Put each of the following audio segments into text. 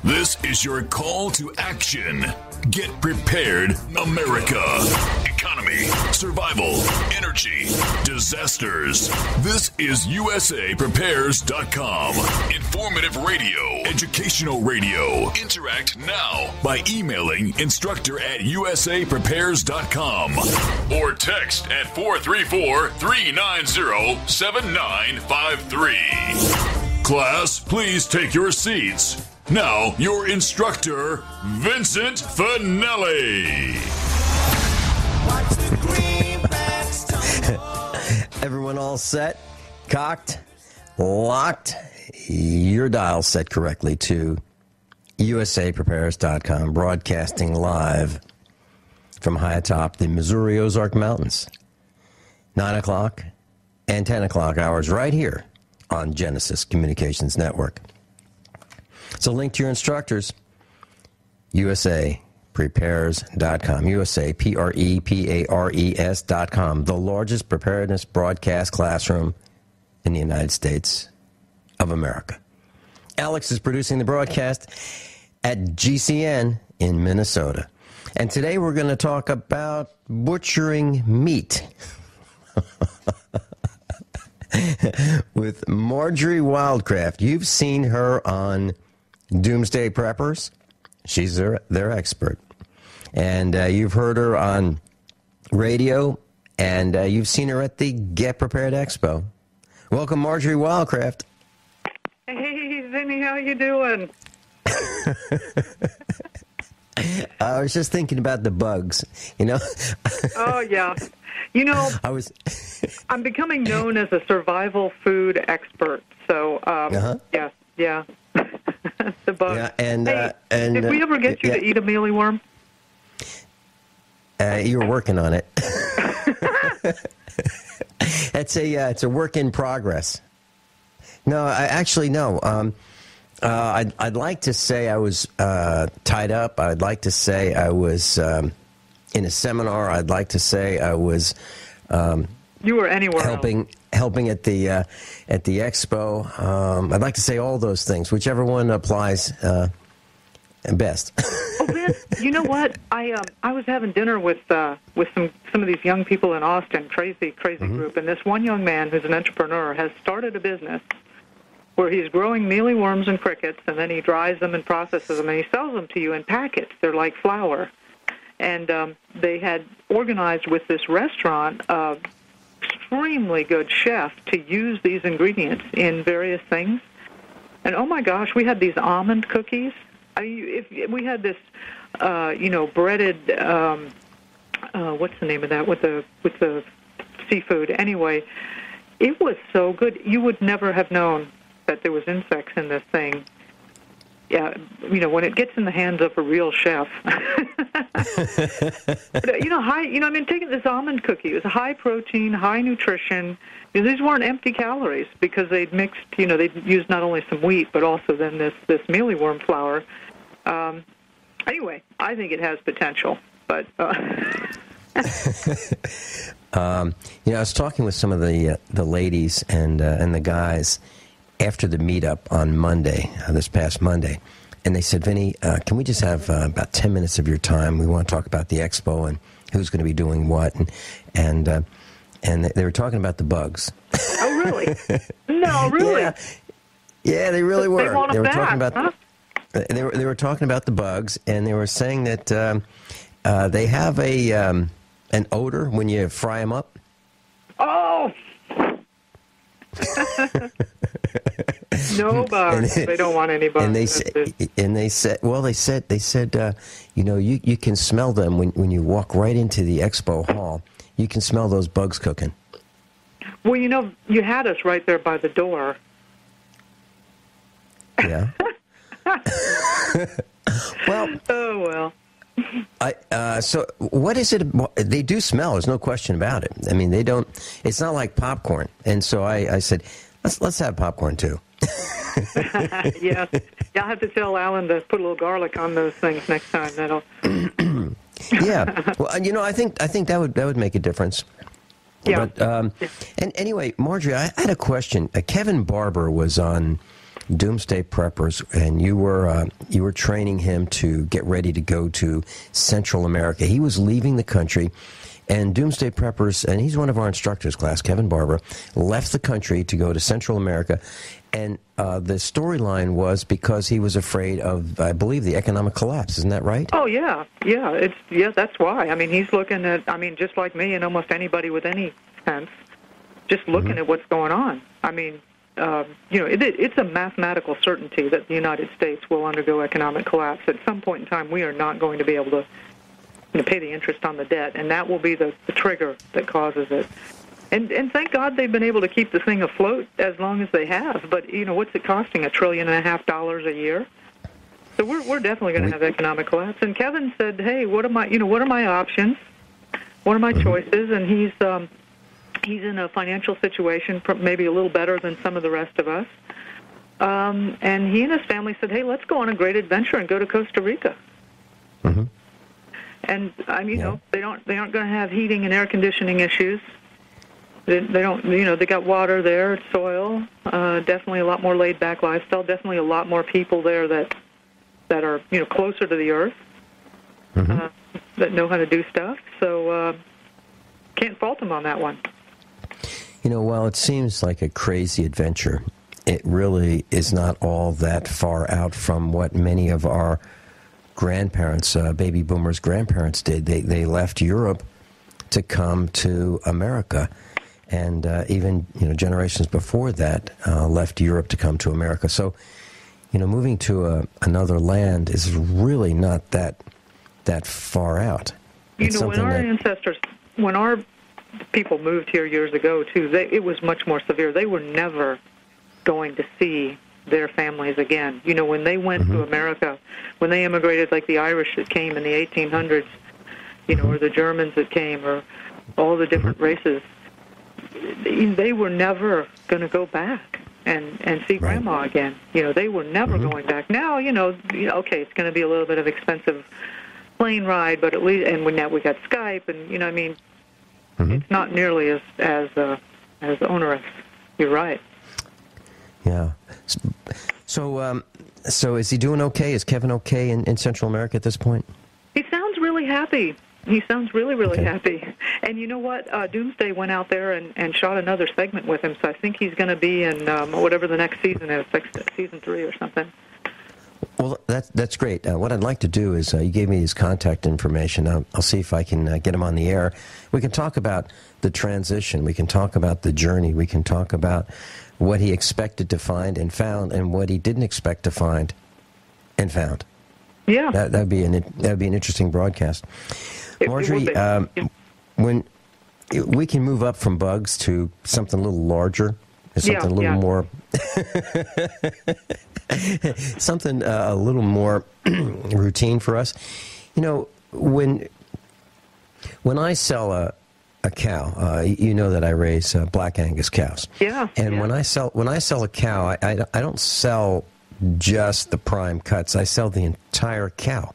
This is your call to action. Get prepared, America. Economy, survival, energy, disasters. This is USAPrepares.com. Informative radio, educational radio. Interact now by emailing instructor@USAPrepares.com or text at 434-390-7953. Class, please take your seats. Now, your instructor, Vincent Finelli. Everyone all set, cocked, locked, your dial set correctly to USAPrepares.com, broadcasting live from high atop the Missouri Ozark Mountains. 9 o'clock and 10 o'clock hours right here on Genesis Communications Network. So link to your instructors, USAPrepares.com, USAPrepares.com, the largest preparedness broadcast classroom in the United States of America. Alex is producing the broadcast at GCN in Minnesota. And today we're going to talk about butchering meat with Marjorie Wildcraft. You've seen her on Doomsday Preppers. She's their expert. And you've heard her on radio, and you've seen her at the Get Prepared Expo. Welcome, Marjorie Wildcraft. Hey, Vinny, how you doing? I was just thinking about the bugs, you know? Oh, yeah. You know, I'm becoming known as a survival food expert. So, yeah. The bugs. Yeah, and did we ever get you to eat a mealyworm? You were working on it. It's a work in progress. No, no. I'd like to say I was tied up. I'd like to say I was in a seminar. I'd like to say I was. You were anywhere helping at the expo. I'd like to say all those things, whichever one applies best. Oh, Vince, you know what? I was having dinner with some of these young people in Austin, crazy group, and this one young man who's an entrepreneur has started a business where he's growing mealyworms and crickets, and then he dries them and processes them, and he sells them to you in packets. They're like flour. And they had organized with this restaurant extremely good chef to use these ingredients in various things. And oh my gosh, we had these almond cookies. If we had this, breaded. What's the name of that with the seafood? Anyway, it was so good. You would never have known that there was insects in this thing. Yeah, when it gets in the hands of a real chef. Taking this almond cookie, it was high protein, high nutrition. These weren't empty calories because they'd mixed, they'd used not only some wheat, but also then this mealyworm flour. Anyway, I think it has potential, but... I was talking with some of the ladies and the guys after the meetup on Monday, this past Monday, and they said, Vinny, can we just have about 10 minutes of your time? We want to talk about the expo and who's going to be doing what, and they were talking about the bugs. Oh, really? No, really? Yeah, they really were. They want them back, talking about. Huh? They were talking about the bugs, and they were saying that they have an odor when you fry them up. Oh. No bugs. They don't want any bugs. And they said, you can smell them when you walk right into the expo hall. You can smell those bugs cooking. Well, you had us right there by the door. Yeah. Well. Oh, well. So what is it? They do smell. There's no question about it. I mean, they don't. It's not like popcorn. And so I said, let's have popcorn too. Yeah. I'll have to tell Alan to put a little garlic on those things next time. That'll. Yeah. Well, I think that would make a difference. Yeah. But, and anyway, Marjorie, I had a question. Kevin Barber was on doomsday preppers, and you were training him to get ready to go to Central America. He was leaving the country, and doomsday preppers, and he's one of our instructors class, Kevin Barber, left the country to go to Central America. And the storyline was because he was afraid of, I believe, the economic collapse. Isn't that right? Oh, yeah. That's why. I mean, he's looking at, just like me and almost anybody with any sense, just looking at what's going on. I mean, it's a mathematical certainty that the United States will undergo economic collapse. At some point in time, we are not going to be able to pay the interest on the debt, and that will be the trigger that causes it. And thank God they've been able to keep the thing afloat as long as they have. But, what's it costing, $1.5 trillion a year? So we're definitely going to have economic collapse. And Kevin said, hey, what are my options? What are my choices? And he's in a financial situation maybe a little better than some of the rest of us. And he and his family said, hey, let's go on a great adventure and go to Costa Rica. Mm-hmm. And, they aren't going to have heating and air conditioning issues. They don't, they got water there, soil, definitely a lot more laid-back lifestyle, definitely a lot more people there that are, closer to the earth, that know how to do stuff. So can't fault them on that one. While it seems like a crazy adventure, it really is not all that far out from what many of our grandparents, baby boomers' grandparents did. They left Europe to come to America. And even generations before that left Europe to come to America. So, moving to another land is really not that far out. When our people moved here years ago too, it was much more severe. They were never going to see their families again. When they went to America, when they immigrated, like the Irish that came in the 1800s, or the Germans that came, or all the different races. They were never going to go back and see Grandma again. They were never going back. Now, okay, it's going to be a little bit of expensive plane ride, but at least, and now we got Skype, and it's not nearly as onerous. You're right. Yeah. So is he doing okay? Is Kevin okay in Central America at this point? He sounds really happy. He sounds really, really happy. And you know what? Doomsday went out there and shot another segment with him, so I think he's going to be in whatever the next season is, like season 3 or something. Well, that's great. What I'd like to do is, you gave me his contact information. I'll see if I can get him on the air. We can talk about the transition. We can talk about the journey. We can talk about what he expected to find and found, and what he didn't expect to find and found. Yeah, that'd be an interesting broadcast. Marjorie, when we can move up from bugs to something a little larger, something a little more, something a little more routine for us. When I sell a cow, you know that I raise Black Angus cows. Yeah. And when I sell a cow, I don't sell just the prime cuts. I sell the entire cow.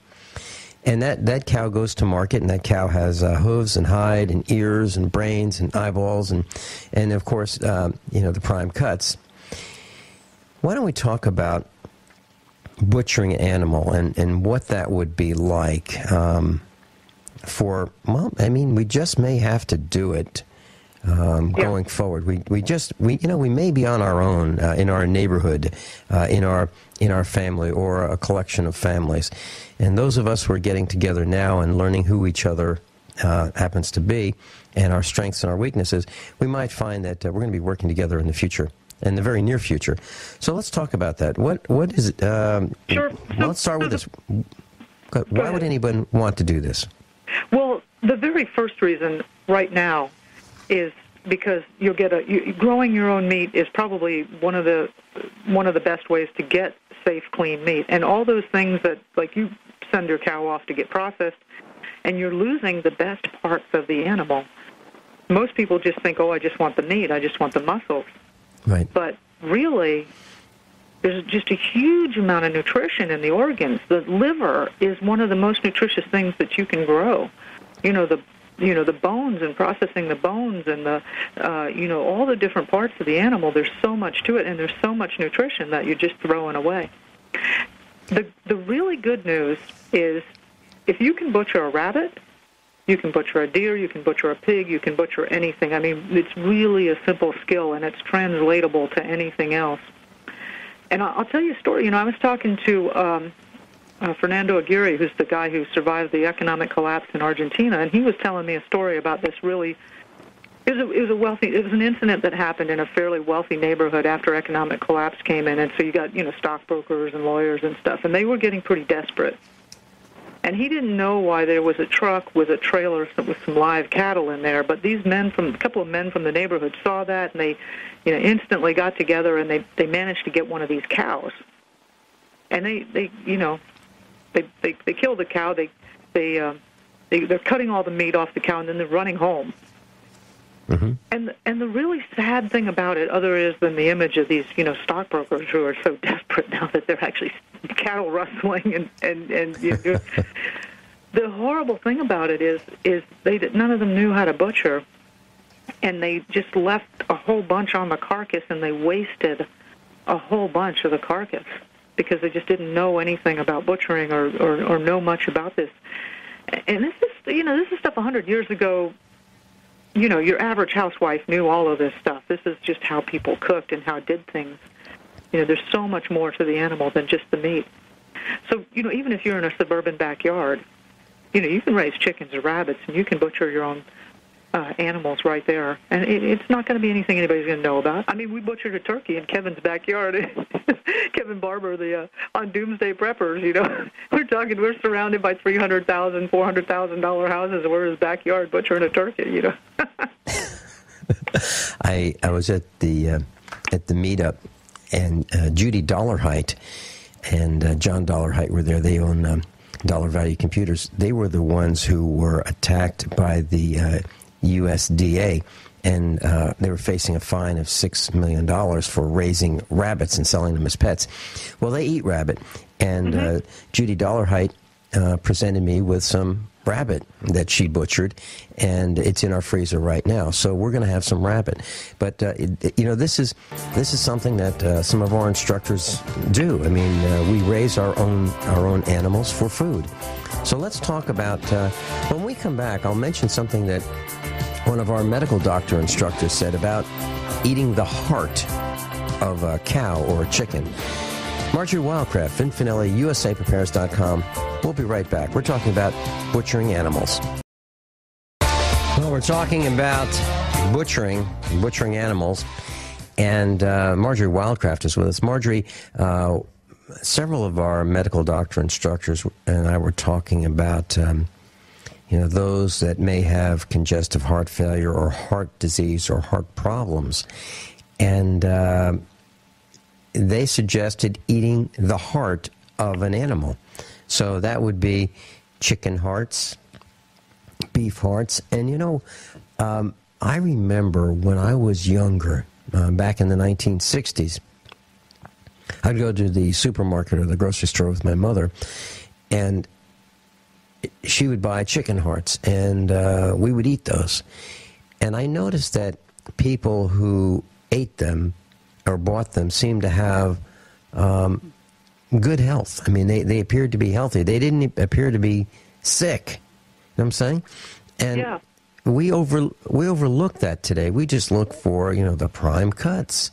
And that cow goes to market, and that cow has hooves and hide and ears and brains and eyeballs and of course, the prime cuts. Why don't we talk about butchering an animal and what that would be like we just may have to do it going forward. We may be on our own in our neighborhood, in our family or a collection of families. And those of us who are getting together now and learning who each other happens to be and our strengths and our weaknesses, we might find that we're going to be working together in the future, in the very near future. So let's talk about that. What is it? Sure. Let's start with this. Why would anyone want to do this? Well, the very first reason right now is because you'll get growing your own meat is probably one of the best ways to get safe, clean meat. And all those things that, like, you send your cow off to get processed, and you're losing the best parts of the animal. Most people just think, I just want the meat, I just want the muscles. Right. But really, there's just a huge amount of nutrition in the organs. The liver is one of the most nutritious things that you can grow. The the bones and processing the bones and the, all the different parts of the animal. There's so much to it, and there's so much nutrition that you're just throwing away. The really good news is if you can butcher a rabbit, you can butcher a deer, you can butcher a pig, you can butcher anything. I mean, it's really a simple skill, and it's translatable to anything else. And I'll tell you a story. I was talking to Fernando Aguirre, who's the guy who survived the economic collapse in Argentina, and he was telling me a story about this really. It was an incident that happened in a fairly wealthy neighborhood after economic collapse came in, and so you got stockbrokers and lawyers and stuff, and they were getting pretty desperate. And he didn't know why there was a truck with a trailer with some live cattle in there, but these a couple of men from the neighborhood saw that, and they, instantly got together, and they managed to get one of these cows. And they killed the cow. They're cutting all the meat off the cow, and then they're running home. Mm-hmm. And the really sad thing about it, other than the image of these stockbrokers who are so desperate now that they're actually cattle rustling and the horrible thing about it is none of them knew how to butcher, and they just left a whole bunch on the carcass, and they wasted a whole bunch of the carcass because they just didn't know anything about butchering or know much about this. And this is stuff 100 years ago. Your average housewife knew all of this stuff. This is just how people cooked and how did things. There's so much more to the animal than just the meat. So, even if you're in a suburban backyard, you can raise chickens or rabbits, and you can butcher your own animals right there. And it's not going to be anything anybody's going to know about. I mean, we butchered a turkey in Kevin's backyard. Kevin Barber, on Doomsday Preppers, we're surrounded by $300,000, $400,000 houses, and we're in his backyard butchering a turkey, I was at the meetup, and Judy Dollarheight and John Dollarheight were there. They own Dollar Value Computers. They were the ones who were attacked by the USDA, and they were facing a fine of $6 million for raising rabbits and selling them as pets. Well, they eat rabbit, and Judy Dollarheight presented me with some rabbit that she butchered, and it's in our freezer right now. So we're going to have some rabbit. But this is something that some of our instructors do. I mean, we raise our own animals for food. So let's talk about when we come back. I'll mention something that one of our medical doctor instructors said about eating the heart of a cow or a chicken. Marjorie Wildcraft, Vin Finelli, USAPrepares.com. We'll be right back. We're talking about butchering animals. Well, we're talking about butchering animals, and Marjorie Wildcraft is with us. Marjorie, several of our medical doctor instructors and I were talking about those that may have congestive heart failure or heart disease or heart problems, and they suggested eating the heart of an animal. So that would be chicken hearts, beef hearts. And, I remember when I was younger, back in the 1960s, I'd go to the supermarket or the grocery store with my mother, and she would buy chicken hearts, and we would eat those. And I noticed that people who ate them or bought them seemed to have good health. I mean, they appeared to be healthy. They didn't appear to be sick. You know what I'm saying? And we overlook that today. We just look for, the prime cuts.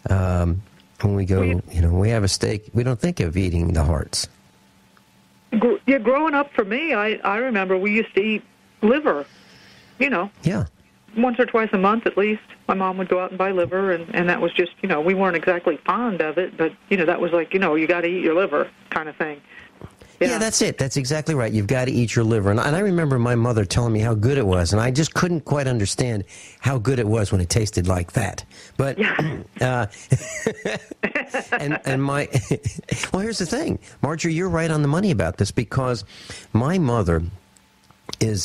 When we go, we have a steak, we don't think of eating the hearts. Yeah, growing up for me, I remember we used to eat liver, Yeah. Once or twice a month at least. My mom would go out and buy liver, and that was just, we weren't exactly fond of it, but, that was like, you got to eat your liver kind of thing. Yeah, that's it. That's exactly right. You've got to eat your liver. And I remember my mother telling me how good it was, and I just couldn't quite understand how good it was when it tasted like that. But, and my, well, here's the thing. Marjorie, you're right on the money about this, because my mother is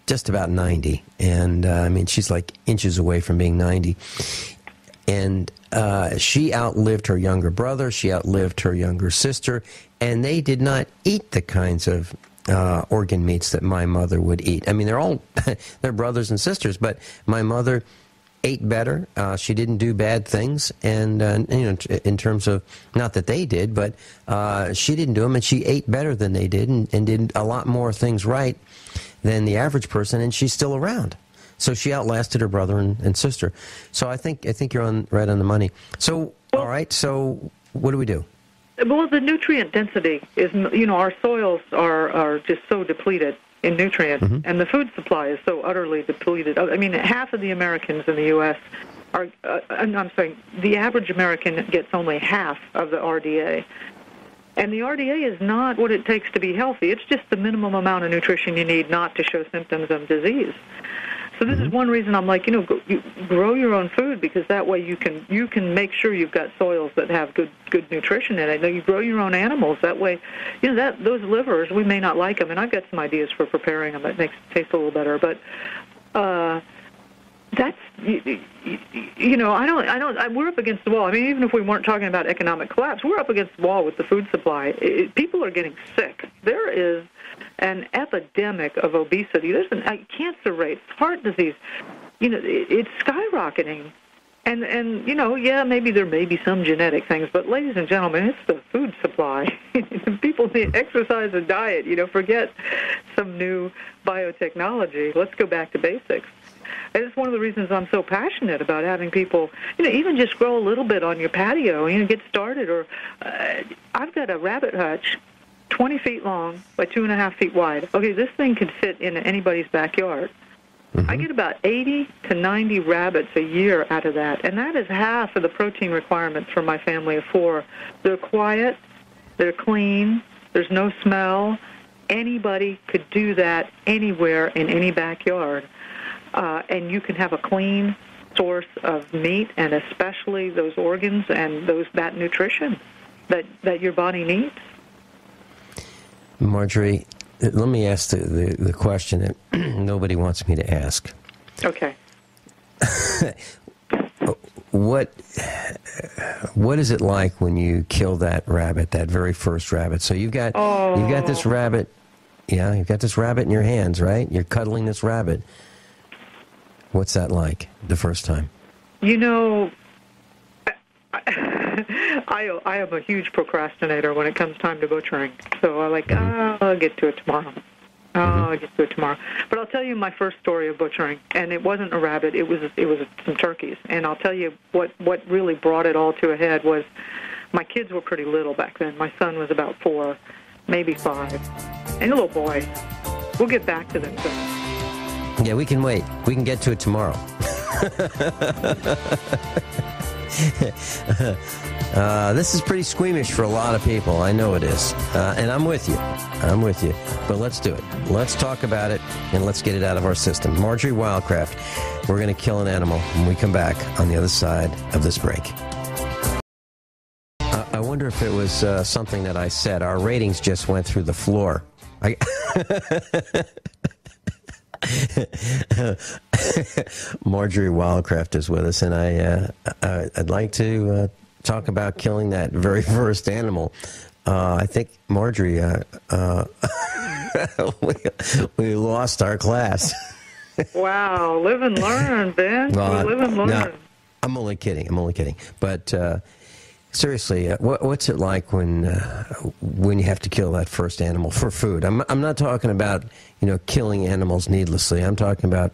just about 90, and she's like inches away from being 90, and she outlived her younger brother, she outlived her younger sister, and they did not eat the kinds of organ meats that my mother would eat. I mean, they're brothers and sisters, but my mother ate better. She didn't do bad things, and in terms of, not that they did, but she didn't do them, and she ate better than they did, and did a lot more things right than the average person, and she's still around. So she outlasted her brother and sister. So I think you're right on the money. So all right. So what do we do? Well, the nutrient density is, our soils are just so depleted in nutrients, and the food supply is so utterly depleted. I mean, half of the Americans in the U.S. I'm saying the average American gets only half of the RDA. And the RDA is not what it takes to be healthy. It's just the minimum amount of nutrition you need not to show symptoms of disease. So this is one reason I'm like, grow your own food, because that way you can make sure you've got soils that have good nutrition in it. You grow your own animals. That way, those livers, we may not like them, and I've got some ideas for preparing them that makes it taste a little better. But that's, we're up against the wall. I mean, even if we weren't talking about economic collapse, we're up against the wall with the food supply. People are getting sick. There is an epidemic of obesity. There's cancer rates, heart disease. It's skyrocketing. And maybe there may be some genetic things, but ladies and gentlemen, it's the food supply. People need exercise and diet. Forget some new biotechnology. Let's go back to basics. And it's one of the reasons I'm so passionate about having people, even just grow a little bit on your patio, get started. Or I've got a rabbit hutch, 20 feet long by 2.5 feet wide. Okay, this thing could fit in anybody's backyard. I get about 80 to 90 rabbits a year out of that, and that is half of the protein requirements for my family of 4. They're quiet, they're clean, there's no smell. Anybody could do that anywhere in any backyard. And you can have a clean source of meat, and especially those organs and that nutrition that your body needs. Marjorie, let me ask the question that nobody wants me to ask. Okay. What is it like when you kill that rabbit, that very first rabbit? So you've got this rabbit, you've got this rabbit in your hands, right? You're cuddling this rabbit. What's that like the first time? I am a huge procrastinator when it comes time to butchering. So I'll get to it tomorrow. I'll get to it tomorrow. But I'll tell you my first story of butchering, and it wasn't a rabbit. It was some turkeys. And I'll tell you what really brought it all to a head was my kids were pretty little back then. My son was about 4, maybe 5, and a little boy. We'll get back to them soon. Yeah, we can wait. We can get to it tomorrow. This is pretty squeamish for a lot of people. I know it is. And I'm with you. But let's do it. Let's talk about it, and let's get it out of our system. Marjorie Wildcraft, we're going to kill an animal when we come back on the other side of this break. I wonder if it was something that I said. Our ratings just went through the floor. Marjorie Wildcraft is with us, and I'd like to talk about killing that very first animal. I think, Marjorie, we lost our class. Wow, live and learn, Ben. Live and learn. No, I'm only kidding. But seriously, what's it like when you have to kill that first animal for food? I'm not talking about killing animals needlessly. I'm talking about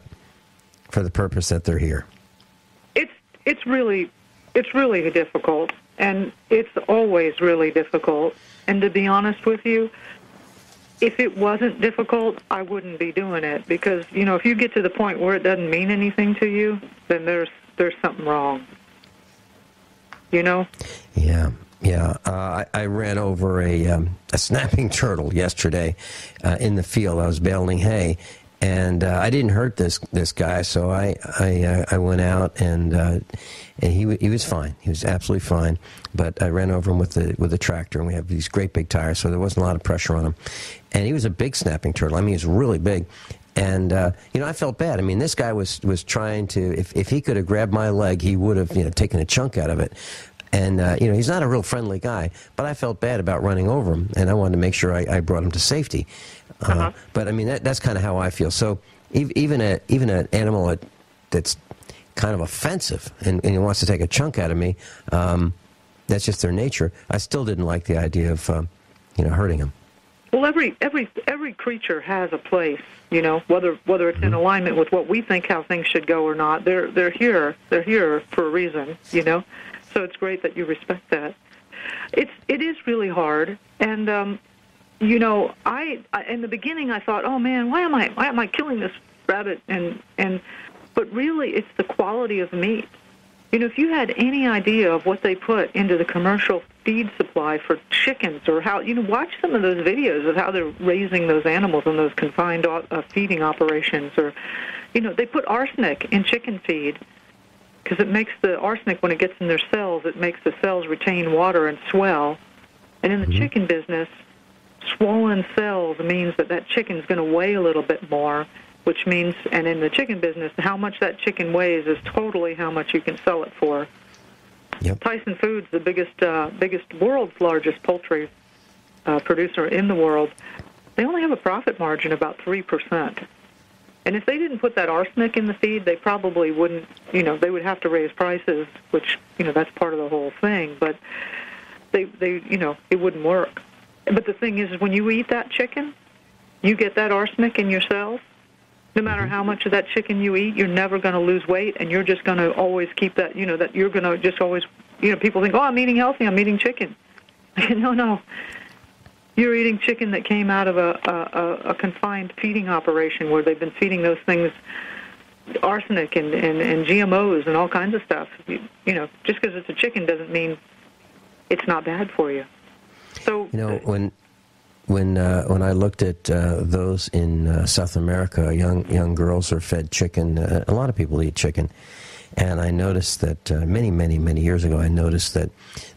for the purpose that they're here. It's really difficult, and it's always really difficult. And to be honest with you, if it wasn't difficult, I wouldn't be doing it, because if you get to the point where it doesn't mean anything to you, then there's something wrong. Yeah. I ran over a snapping turtle yesterday in the field. I was baling hay, and I didn't hurt this guy, so I went out, and he was fine. He was absolutely fine. But I ran over him with the tractor, and we have these great big tires, so there wasn't a lot of pressure on him. And he was a big snapping turtle. I mean, he was really big. And, I felt bad. I mean, this guy was trying to, if he could have grabbed my leg, he would have, taken a chunk out of it. And, he's not a real friendly guy, but I felt bad about running over him, and I wanted to make sure I brought him to safety. But I mean, that's kind of how I feel. So even an animal that's kind of offensive and wants to take a chunk out of me, that's just their nature. I still didn't like the idea of hurting them. Well, every creature has a place, whether it's in alignment with what we think how things should go or not. They're here for a reason, So it's great that you respect that. It is really hard, and I in the beginning I thought, oh man, why am I killing this rabbit? But really it's the quality of meat. If you had any idea of what they put into the commercial feed supply for chickens, or how, watch some of those videos of how they're raising those animals in those confined feeding operations, or, they put arsenic in chicken feed because it makes the arsenic, when it gets in their cells, it makes the cells retain water and swell. And in the chicken business, swollen cells means that chicken's going to weigh a little bit more, which means, and in the chicken business, how much that chicken weighs is totally how much you can sell it for. Yep. Tyson Foods, the biggest world's largest poultry producer in the world, they only have a profit margin about 3%. And if they didn't put that arsenic in the feed, they probably wouldn't, they would have to raise prices, which, that's part of the whole thing. But they it wouldn't work. But the thing is when you eat that chicken, you get that arsenic in your cells. No matter how much of that chicken you eat, you're never going to lose weight, and you're just going to always keep that, that you're going to just always, people think, oh, I'm eating healthy, I'm eating chicken. No. You're eating chicken that came out of a confined feeding operation where they've been feeding those things arsenic and GMOs and all kinds of stuff. Just because it's a chicken doesn't mean it's not bad for you. So When I looked at those in South America, young girls are fed chicken. A lot of people eat chicken, and I noticed that many years ago, I noticed that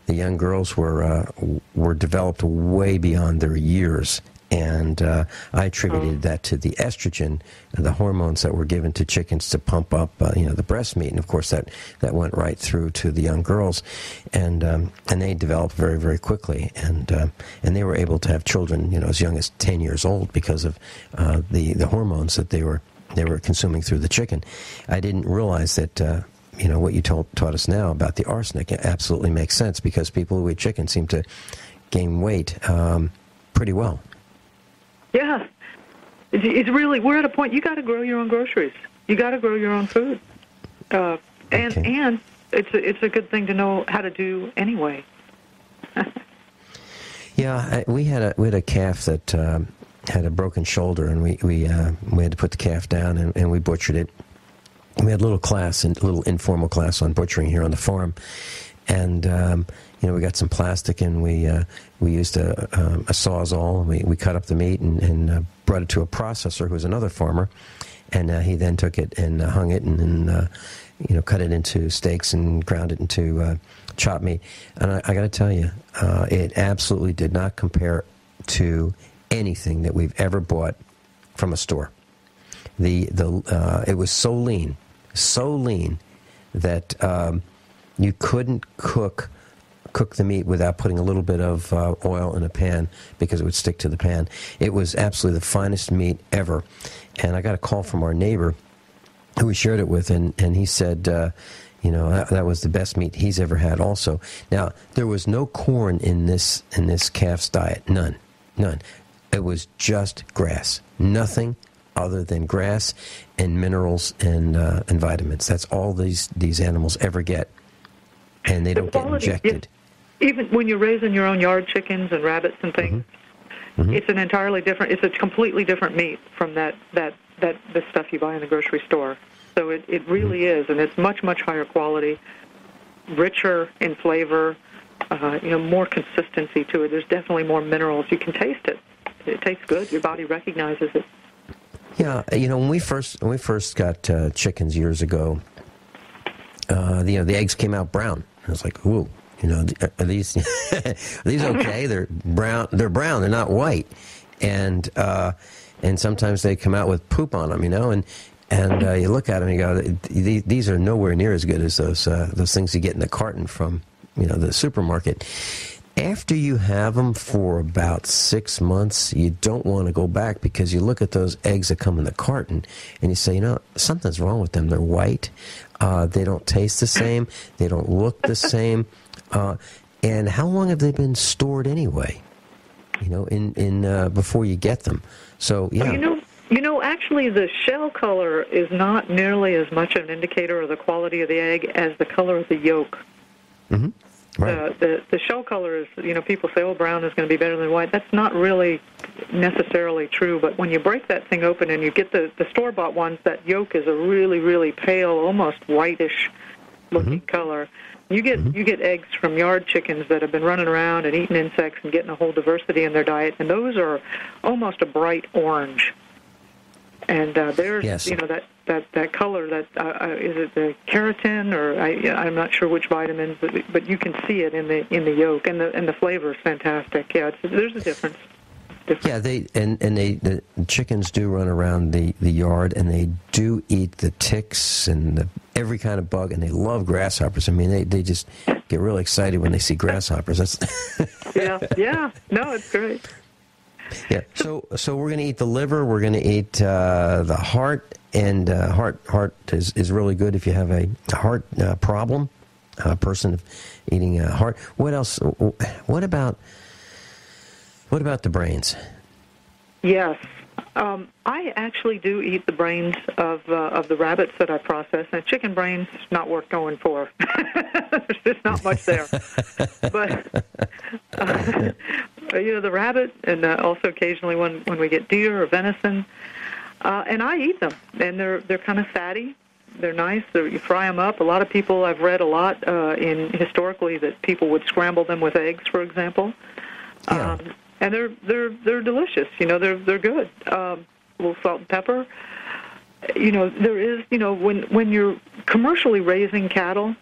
the young girls were developed way beyond their years, and I attributed that to the estrogen, the hormones that were given to chickens to pump up, the breast meat, and of course that went right through to the young girls, and they developed very, very quickly, and they were able to have children, as young as 10 years old because of the hormones that they were consuming through the chicken. I didn't realize that. What you taught us now about the arsenic, it absolutely makes sense because people who eat chicken seem to gain weight pretty well. Yeah, it's really, we're at a point, you got to grow your own groceries. You got to grow your own food. And it's a good thing to know how to do anyway. Yeah, we had a calf that had a broken shoulder, and we had to put the calf down, and we butchered it. We had a little informal class on butchering here on the farm, and we got some plastic, and we used a Sawzall. We cut up the meat and brought it to a processor who was another farmer, and he then took it and hung it and cut it into steaks and ground it into chopped meat. And I got to tell you, it absolutely did not compare to anything that we've ever bought from a store. It was so lean that you couldn't cook the meat without putting a little bit of oil in a pan because it would stick to the pan. It was absolutely the finest meat ever. And I got a call from our neighbor who we shared it with, and he said, that was the best meat he's ever had also. Now, there was no corn in this calf's diet. None. It was just grass. Nothing other than grass and minerals and vitamins. That's all these animals ever get, and they don't get injected. Even when you're raising your own yard chickens and rabbits and things, it's an entirely different. It's a completely different meat from the stuff you buy in the grocery store. So it really is, and it's much higher quality, richer in flavor, more consistency to it. There's definitely more minerals. You can taste it. It tastes good. Your body recognizes it. Yeah, when we first got chickens years ago, the eggs came out brown. I was like, "Ooh, are these okay? They're brown. They're brown. They're not white." And sometimes they come out with poop on them, and you look at them and you go, "These are nowhere near as good as those things you get in the carton from the supermarket." After you have them for about 6 months, you don't want to go back because you look at those eggs that come in the carton and you say, something's wrong with them. They're white. They don't taste the same. They don't look the same. And how long have they been stored anyway? Before you get them. So, yeah. Actually, the shell color is not nearly as much an indicator of the quality of the egg as the color of the yolk. Mm-hmm. Right. The shell color is, people say, brown is going to be better than white. That's not really necessarily true, but when you break that thing open and you get the store-bought ones, that yolk is a really, really pale, almost whitish-looking color. You get eggs from yard chickens that have been running around and eating insects and getting a whole diversity in their diet, and those are almost a bright orange. And there's, that color, that is it the keratin, or I'm not sure which vitamins, but you can see it in the yolk, and the flavor is fantastic. Yeah, there's a difference. Yeah, the chickens do run around the yard, and they do eat the ticks and every kind of bug, and they love grasshoppers. I mean, they just get really excited when they see grasshoppers. That's yeah. No, it's great. Yeah. So we're going to eat the liver. We're going to eat the heart, and heart is really good if you have a heart problem. A person eating a heart. What else? What about the brains? Yes. I actually do eat the brains of the rabbits that I process. And chicken brains, not worth going for. There's just not much there. But the rabbit, and also occasionally when we get deer or venison, and I eat them. And they're kind of fatty. They're nice. You fry them up. A lot of people, I've read a lot historically that people would scramble them with eggs, for example. Yeah. And they're delicious. They're good. A little salt and pepper. There is, when you're commercially raising cattle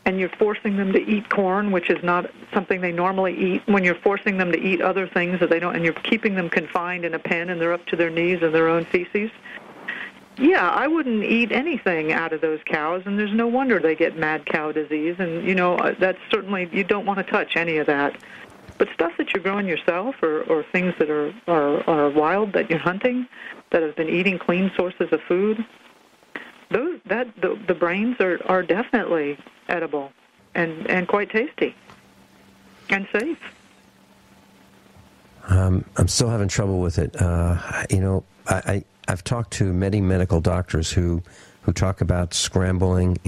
and you're forcing them to eat corn, which is not something they normally eat, when you're forcing them to eat other things that they don't, and you're keeping them confined in a pen and they're up to their knees in their own feces, yeah, I wouldn't eat anything out of those cows, and there's no wonder they get mad cow disease. And, that's certainly, you don't want to touch any of that. But stuff that you're growing yourself, or things that are wild that you're hunting, that have been eating clean sources of food, the brains are definitely edible and quite tasty and safe. I'm still having trouble with it. I've talked to many medical doctors who talk about scrambling,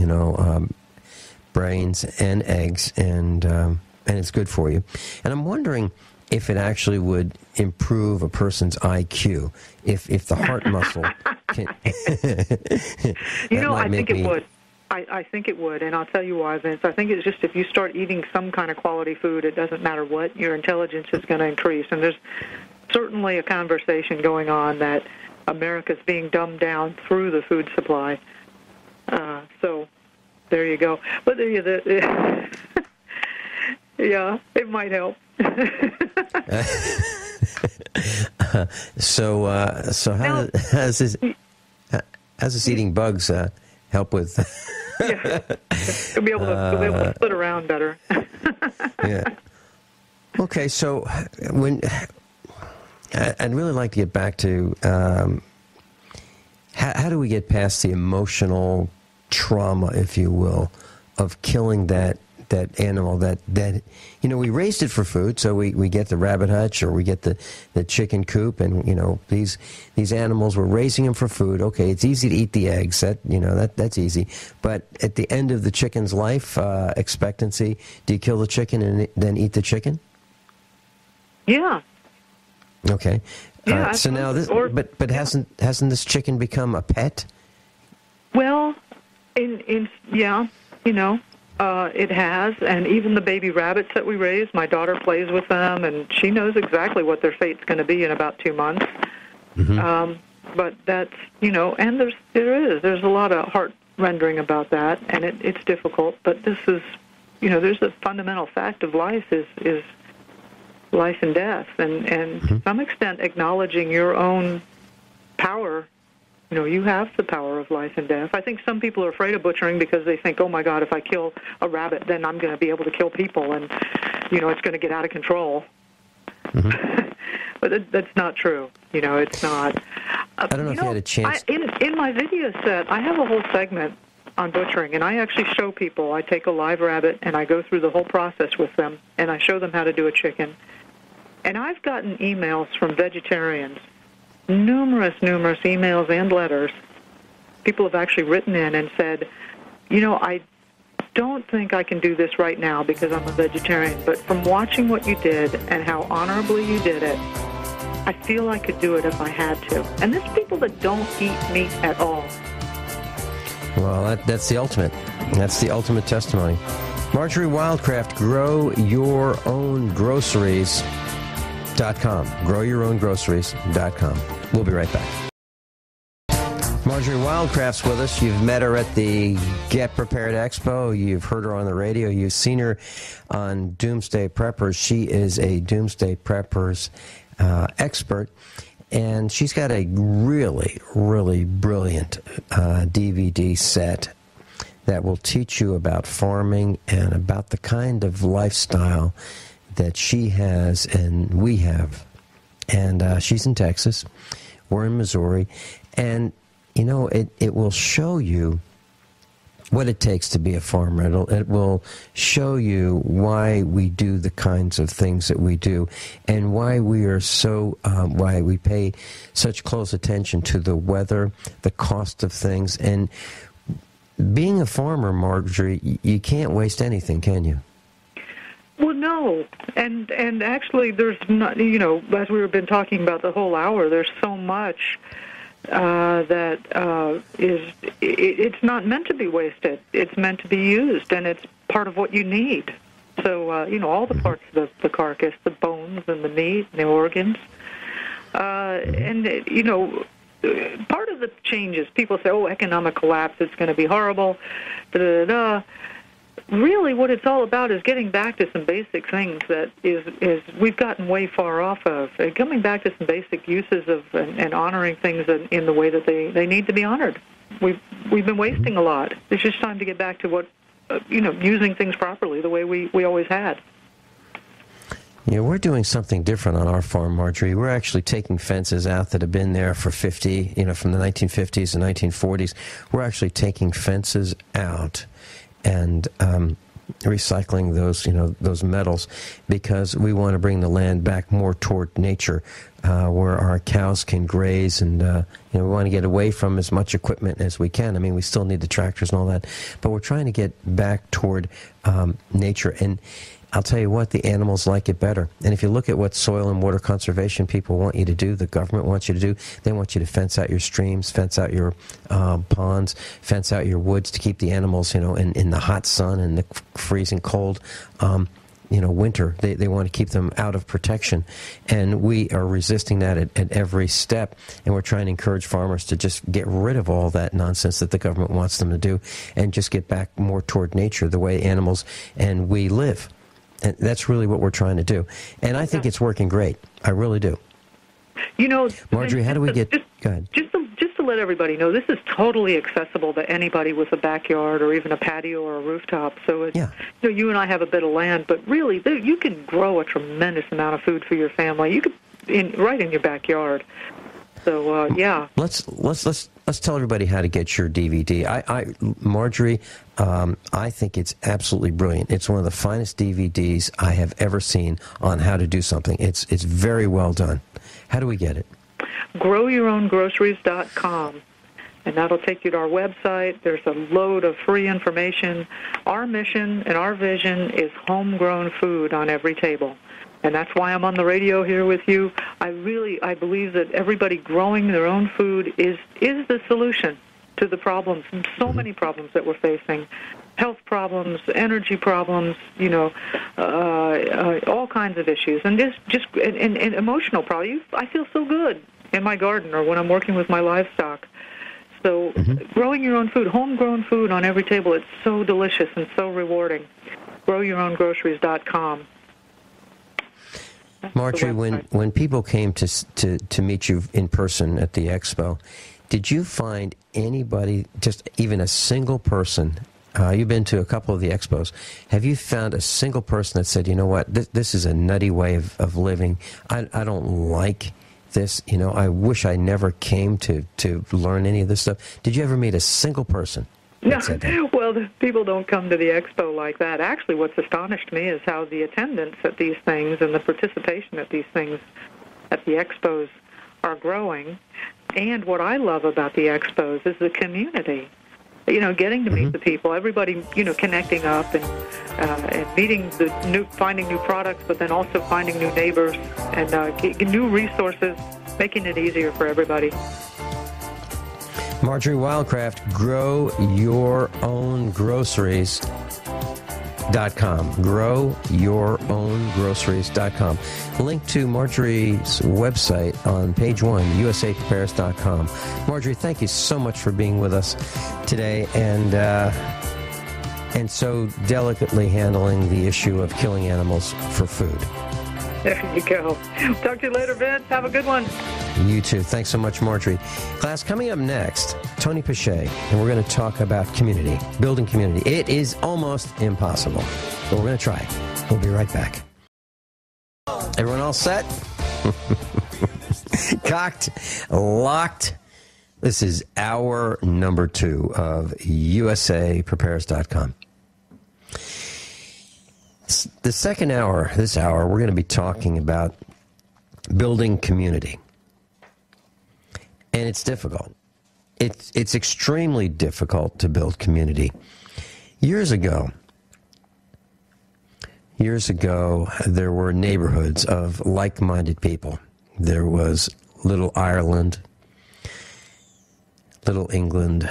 brains and eggs, and it's good for you. And I'm wondering if it actually would improve a person's IQ, if the heart muscle can... I think it would. I think it would, and I'll tell you why, Vince. I think it's just if you start eating some kind of quality food, it doesn't matter what, your intelligence is going to increase. And there's certainly a conversation going on that America's being dumbed down through the food supply. So there you go. But yeah, it might help. So how does this eating bugs help with? Yeah, you'll be able to split around better. Yeah. Okay, so I'd really like to get back to how do we get past the emotional trauma, if you will, of killing that animal that we raised it for food, so we get the rabbit hutch or we get the chicken coop, and these animals, we're raising them for food. Okay, it's easy to eat the eggs, that's easy, but at the end of the chicken's life expectancy, do you kill the chicken and then eat the chicken? Yeah. Okay. Yeah, so now this, but hasn't this chicken become a pet? Well, it has, and even the baby rabbits that we raise, my daughter plays with them, and she knows exactly what their fate's going to be in about 2 months. Mm-hmm. But that's, and there's a lot of heart rendering about that, and it's difficult. But this is, there's a fundamental fact of life is life and death, and mm-hmm. to some extent acknowledging your own power You know, you have the power of life and death. I think some people are afraid of butchering because they think, oh, my God, if I kill a rabbit, then I'm going to be able to kill people, and, you know, it's going to get out of control. Mm-hmm. But that's not true. You know, it's not. I don't know if you had a chance. In my video set, I have a whole segment on butchering, and I actually show people. I take a live rabbit, and I go through the whole process with them, and I show them how to do a chicken. And I've gotten emails from vegetarians, numerous emails and letters. People have actually written in and said, you know, I don't think I can do this right now because I'm a vegetarian, but from watching what you did and how honorably you did it, I feel I could do it if I had to. And there's people that don't eat meat at all. Well, that's the ultimate. That's the ultimate testimony. Marjorie Wildcraft, GrowYourOwnGroceries.com. GrowYourOwnGroceries.com. We'll be right back. Marjorie Wildcraft's with us. You've met her at the Get Prepared Expo. You've heard her on the radio. You've seen her on Doomsday Preppers. She is a Doomsday Preppers expert, and she's got a really, really brilliant DVD set that will teach you about farming and about the kind of lifestyle that she has and we have. And she's in Texas. We're in Missouri. And you know, it will show you what it takes to be a farmer. It will show you why we do the kinds of things that we do, and why we are why we pay such close attention to the weather, the cost of things. And being a farmer, Marjorie, you can't waste anything, can you? Well, no, and actually, there's not. You know, as we've been talking about the whole hour, there's so much that it's not meant to be wasted. It's meant to be used, and it's part of what you need. So, you know, all the parts of the carcass, the bones and the meat and the organs. And, you know, part of the changes, people say, oh, economic collapse, it's going to be horrible, da-da-da-da. Really, what it's all about is getting back to some basic things that is we've gotten way far off of. And coming back to some basic uses of and honoring things in the way that they need to be honored. We've been wasting a lot. It's just time to get back to what you know, using things properly the way we always had. Yeah, we're doing something different on our farm, Marjorie. We're actually taking fences out that have been there for 50, you know, from the 1950s and 1940s. We're actually taking fences out and recycling those, you know, those metals, because we want to bring the land back more toward nature, where our cows can graze, and you know, we want to get away from as much equipment as we can. I mean, we still need the tractors and all that, but we're trying to get back toward nature. And I'll tell you what, the animals like it better. And if you look at what soil and water conservation people want you to do, the government wants you to do, they want you to fence out your streams, fence out your ponds, fence out your woods to keep the animals, you know, in the hot sun and the freezing cold, you know, winter. They want to keep them out of protection. And we are resisting that at every step. And we're trying to encourage farmers to just get rid of all that nonsense that the government wants them to do and just get back more toward nature, the way animals and we live. And that's really what we're trying to do. And I think it's working great. I really do. You know, Marjorie, how do we get... Go ahead. Just to let everybody know, this is totally accessible to anybody with a backyard or even a patio or a rooftop. So, you know, you and I have a bit of land, but really, you can grow a tremendous amount of food for your family. You could right in your backyard. So, yeah. Let's tell everybody how to get your DVD. Marjorie, I think it's absolutely brilliant. It's one of the finest DVDs I have ever seen on how to do something. It's very well done. How do we get it? GrowYourOwnGroceries.com. And that'll take you to our website. There's a load of free information. Our mission and our vision is homegrown food on every table. And that's why I'm on the radio here with you. I believe that everybody growing their own food is the solution to the problems, so many problems that we're facing. Health problems, energy problems, you know, all kinds of issues. And just emotional problems. I feel so good in my garden or when I'm working with my livestock. So growing your own food, homegrown food on every table, it's so delicious and so rewarding. GrowYourOwnGroceries.com. Marjorie, when people came to meet you in person at the expo, Did you find anybody, just even a single person, you've been to a couple of the expos, have you found a single person that said, you know what, this is a nutty way of living, I don't like this, I wish I never came to learn any of this stuff? Did you ever meet a single person? No, well, the people don't come to the expo like that. Actually, what's astonished me is how the attendance at these things and the participation at these things at the expos are growing. And what I love about the expos is the community. Getting to meet the people, everybody, connecting up and meeting finding new products, but then also finding new neighbors and new resources, making it easier for everybody. Marjorie Wildcraft, growyourowngroceries.com. Growyourowngroceries.com. Link to Marjorie's website on page 1, usaprepares.com. Marjorie, thank you so much for being with us today and so delicately handling the issue of killing animals for food. There you go. Talk to you later, Vince. Have a good one. You too. Thanks so much, Marjorie. Class, coming up next, Tony Pichet, and we're going to talk about community, building community. It is almost impossible, but we're going to try. We'll be right back. Everyone all set? Cocked, locked. This is hour number 2 of usaprepares.com. The second hour, this hour, we're going to be talking about building community. And it's difficult. It's extremely difficult to build community. Years ago, there were neighborhoods of like-minded people. There was Little Ireland, Little England,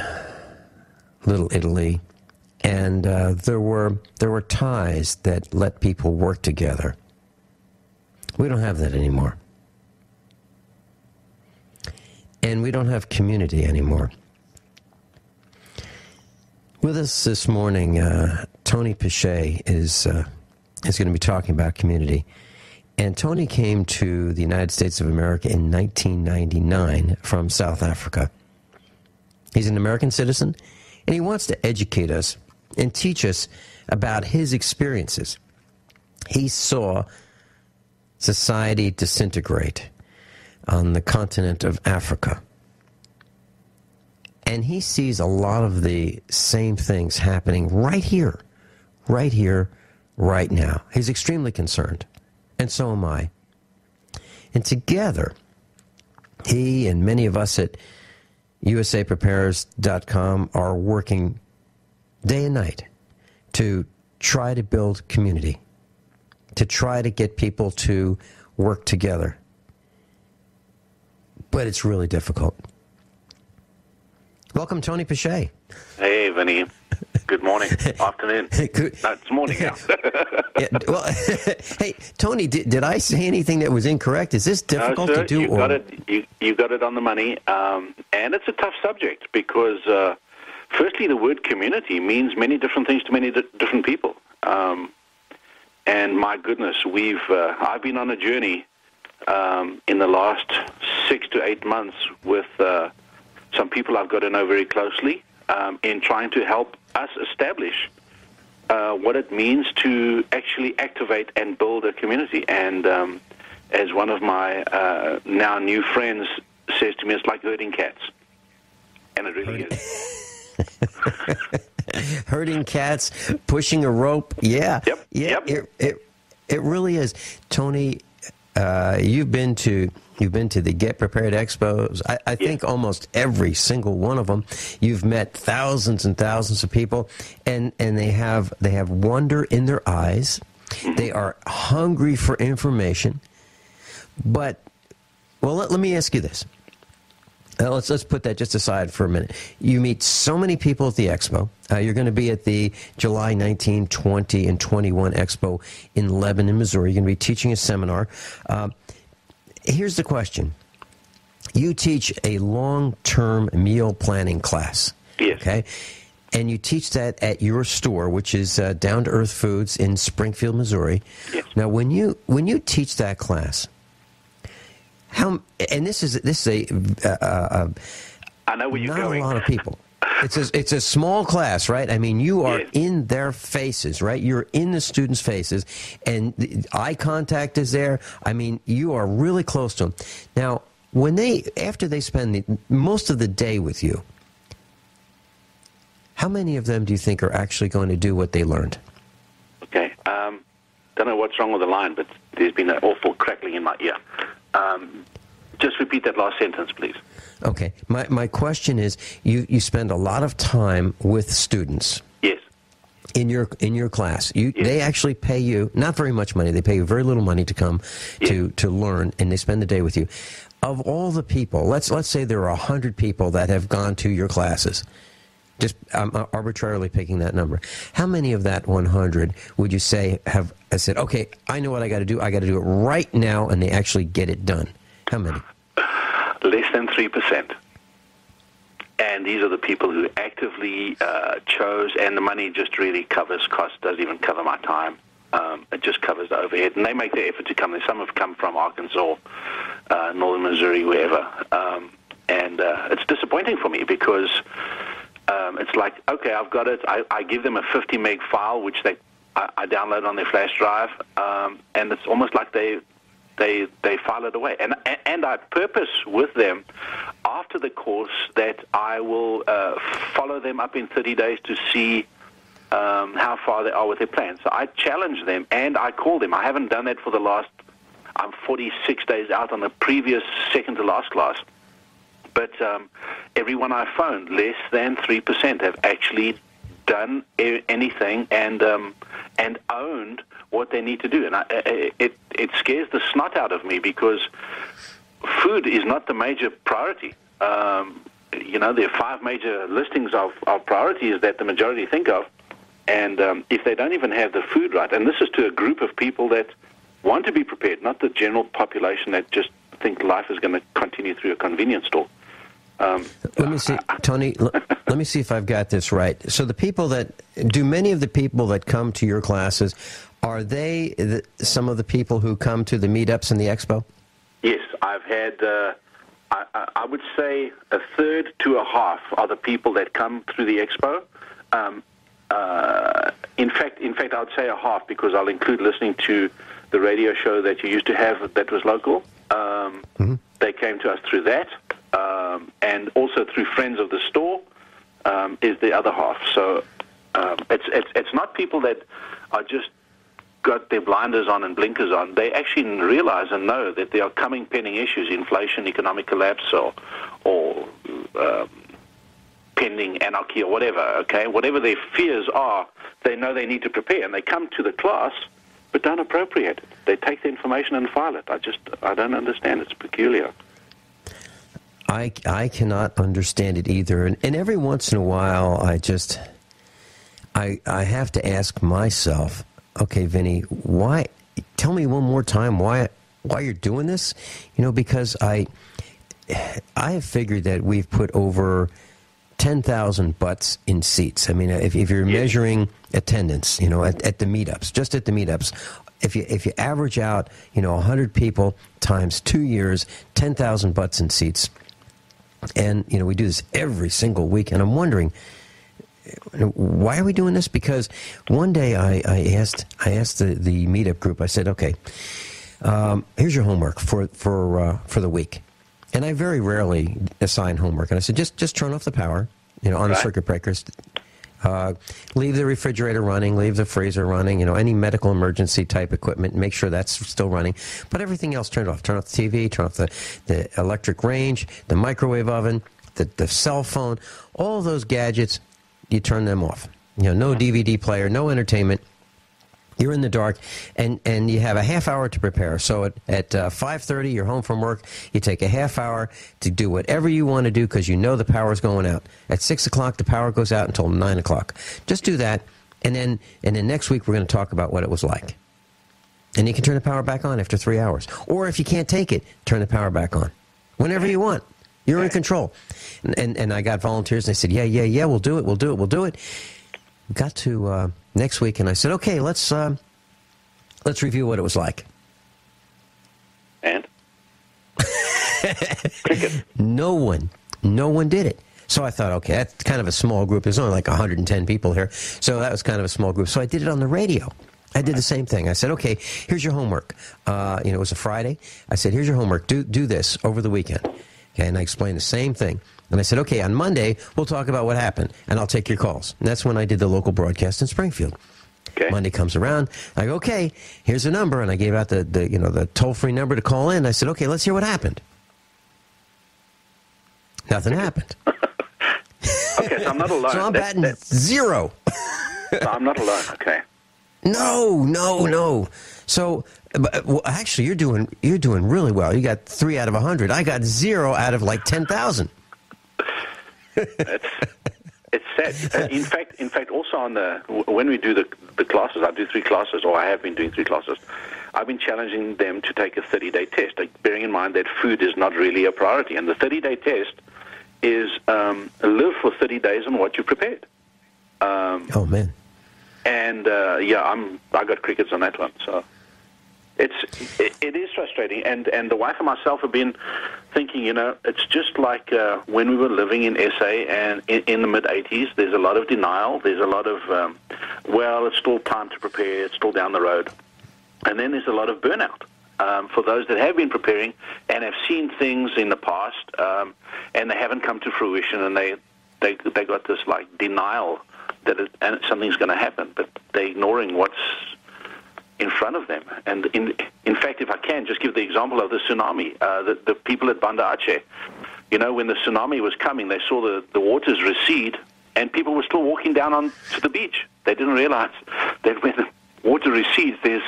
Little Italy, and there were ties that let people work together. We don't have that anymore. And we don't have community anymore. With us this morning, Tony Pichet is going to be talking about community. And Tony came to the United States of America in 1999 from South Africa. He's an American citizen, and he wants to educate us and teach us about his experiences. He saw society disintegrate on the continent of Africa. And he sees a lot of the same things happening right here, right now. He's extremely concerned, and so am I. And together, he and many of us at usaprepares.com are working day and night to try to build community, to try to get people to work together. But it's really difficult. Welcome, Tony Pichet. Hey, Vinny. Good morning. Afternoon. Good. No, it's morning now. Yeah, well, hey, Tony, did I say anything that was incorrect? Is this difficult to do? You got it on the money. And it's a tough subject because, firstly, the word community means many different things to many different people. And my goodness, I've been on a journey in the last 6 to 8 months with some people I've got to know very closely in trying to help us establish what it means to actually activate and build a community. And as one of my now new friends says to me, it's like herding cats. And it really is. Herding cats, pushing a rope. Yeah. Yep. It really is. Tony, you've been to the Get Prepared Expos. I think almost every single one of them. You've met thousands and thousands of people, and they have wonder in their eyes. Mm-hmm. They are hungry for information. But, well, let me ask you this. Let's put that just aside for a minute. You meet so many people at the expo. You're going to be at the July 19, 20, and 21 expo in Lebanon, Missouri. You're going to be teaching a seminar. Here's the question. You teach a long-term meal planning class. Yes. Okay? And you teach that at your store, which is Down to Earth Foods in Springfield, Missouri. Yes. Now, when you teach that class, and this is I know where you're going. Not a lot of people. It's a small class, right? I mean, you are Yes. in their faces, right? You're in the students' faces, and the eye contact is there. I mean, you are really close to them. Now, after they spend most of the day with you, how many of them do you think are actually going to do what they learned? Okay. Don't know what's wrong with the line, but there's been an awful crackling in my ear. Just repeat that last sentence, please. Okay. My question is, you spend a lot of time with students. Yes. In your class. Yes. They actually pay you, not very much money, they pay you very little money to come to learn, and they spend the day with you. Of all the people, let's say there are 100 people that have gone to your classes. Just I'm arbitrarily picking that number. How many of that 100 would you say have said, okay, I know what I got to do. I got to do it right now, and they actually get it done? How many? Less than 3%. And these are the people who actively chose, and the money just really covers costs, doesn't even cover my time. It just covers the overhead. And they make the effort to come. Some have come from Arkansas, northern Missouri, wherever. And it's disappointing for me because it's like, okay, I've got it. I give them a 50 meg file, which I download on their flash drive, and it's almost like they file it away. And I purpose with them after the course that I will follow them up in 30 days to see how far they are with their plans. So I challenge them and I call them. I haven't done that for the last, I'm 46 days out on the previous second to last class. But everyone I phoned, less than 3% have actually done anything and owned what they need to do. And it scares the snot out of me because food is not the major priority. There are 5 major listings of priorities that the majority think of. And if they don't even have the food right, and this is to a group of people that want to be prepared, not the general population that just think life is going to continue through a convenience store. Let me see, Tony, let me see if I've got this right. So many of the people that come to your classes, are they some of the people who come to the meetups and the expo? Yes, I've had, I would say a third to a half are the people that come through the expo. In fact, I would say a half because I'll include listening to the radio show that you used to have that was local. They came to us through that. And also through friends of the store is the other half. So it's not people that are just got their blinders on and blinkers on. They actually realize and know that there are coming pending issues, inflation, economic collapse, or pending anarchy or whatever, okay? Whatever their fears are, they know they need to prepare. And they come to the class but don't appropriate it. They take the information and file it. I don't understand. It's peculiar. I cannot understand it either. And every once in a while, I have to ask myself, okay, Vinny, why? Tell me one more time why you're doing this. Because I have figured that we've put over 10,000 butts in seats. I mean, if you're measuring attendance, at the meetups, just at the meetups, if you average out, 100 people times 2 years, 10,000 butts in seats. And, we do this every single week. And I'm wondering, why are we doing this? Because one day I asked the meetup group, I said, okay, here's your homework for the week. And I very rarely assign homework. And I said, just turn off the power, on the circuit breakers. Leave the refrigerator running, leave the freezer running, any medical emergency type equipment, make sure that's still running. But everything else turned off. Turn off the TV, turn off the electric range, the microwave oven, the cell phone, all those gadgets, you turn them off. No DVD player, no entertainment. You're in the dark, and you have a half hour to prepare. So at 5:30, you're home from work. You take a half hour to do whatever you want to do because you know the power's going out. At 6 o'clock, the power goes out until 9 o'clock. Just do that, and then next week we're going to talk about what it was like. And you can turn the power back on after 3 hours. Or if you can't take it, turn the power back on. Whenever you want. You're in control. And I got volunteers, and they said, yeah, we'll do it. We got to next week, and I said, okay, let's review what it was like. And? Cricket. No one No one did it. So I thought, okay, that's kind of a small group. There's only like 110 people here. So that was kind of a small group. So I did it on the radio. I did the same thing. I said, okay, here's your homework. It was a Friday. I said, here's your homework. Do this over the weekend. Okay, and I explained the same thing. And I said, okay, on Monday, we'll talk about what happened, and I'll take your calls. And that's when I did the local broadcast in Springfield. Okay. Monday comes around. I go, okay, here's the number. And I gave out the toll-free number to call in. I said, okay, let's hear what happened. Nothing happened. Okay, so I'm not alone. So I'm batting zero. So I'm not alone, okay. No. So, actually, you're doing really well. You got 3 out of 100. I got 0 out of like 10,000. It's sad. In fact, also when we do the classes, I do 3 classes, or I have been doing 3 classes. I've been challenging them to take a 30-day test, bearing in mind that food is not really a priority. And the 30-day test is live for 30 days on what you prepared. Oh man! And I got crickets on that one. So it is frustrating. And the wife and myself have been thinking, it's just like when we were living in SA and in the mid-'80s. There's a lot of denial. There's a lot of it's still time to prepare. It's still down the road. And then there's a lot of burnout for those that have been preparing and have seen things in the past, and they haven't come to fruition, and they got this like denial that something's going to happen, but they're ignoring what's in front of them. And in fact, if I can just give the example of the tsunami, the people at Banda Aceh, when the tsunami was coming, they saw the waters recede, and people were still walking down onto the beach. They didn't realize that when the water recedes, there's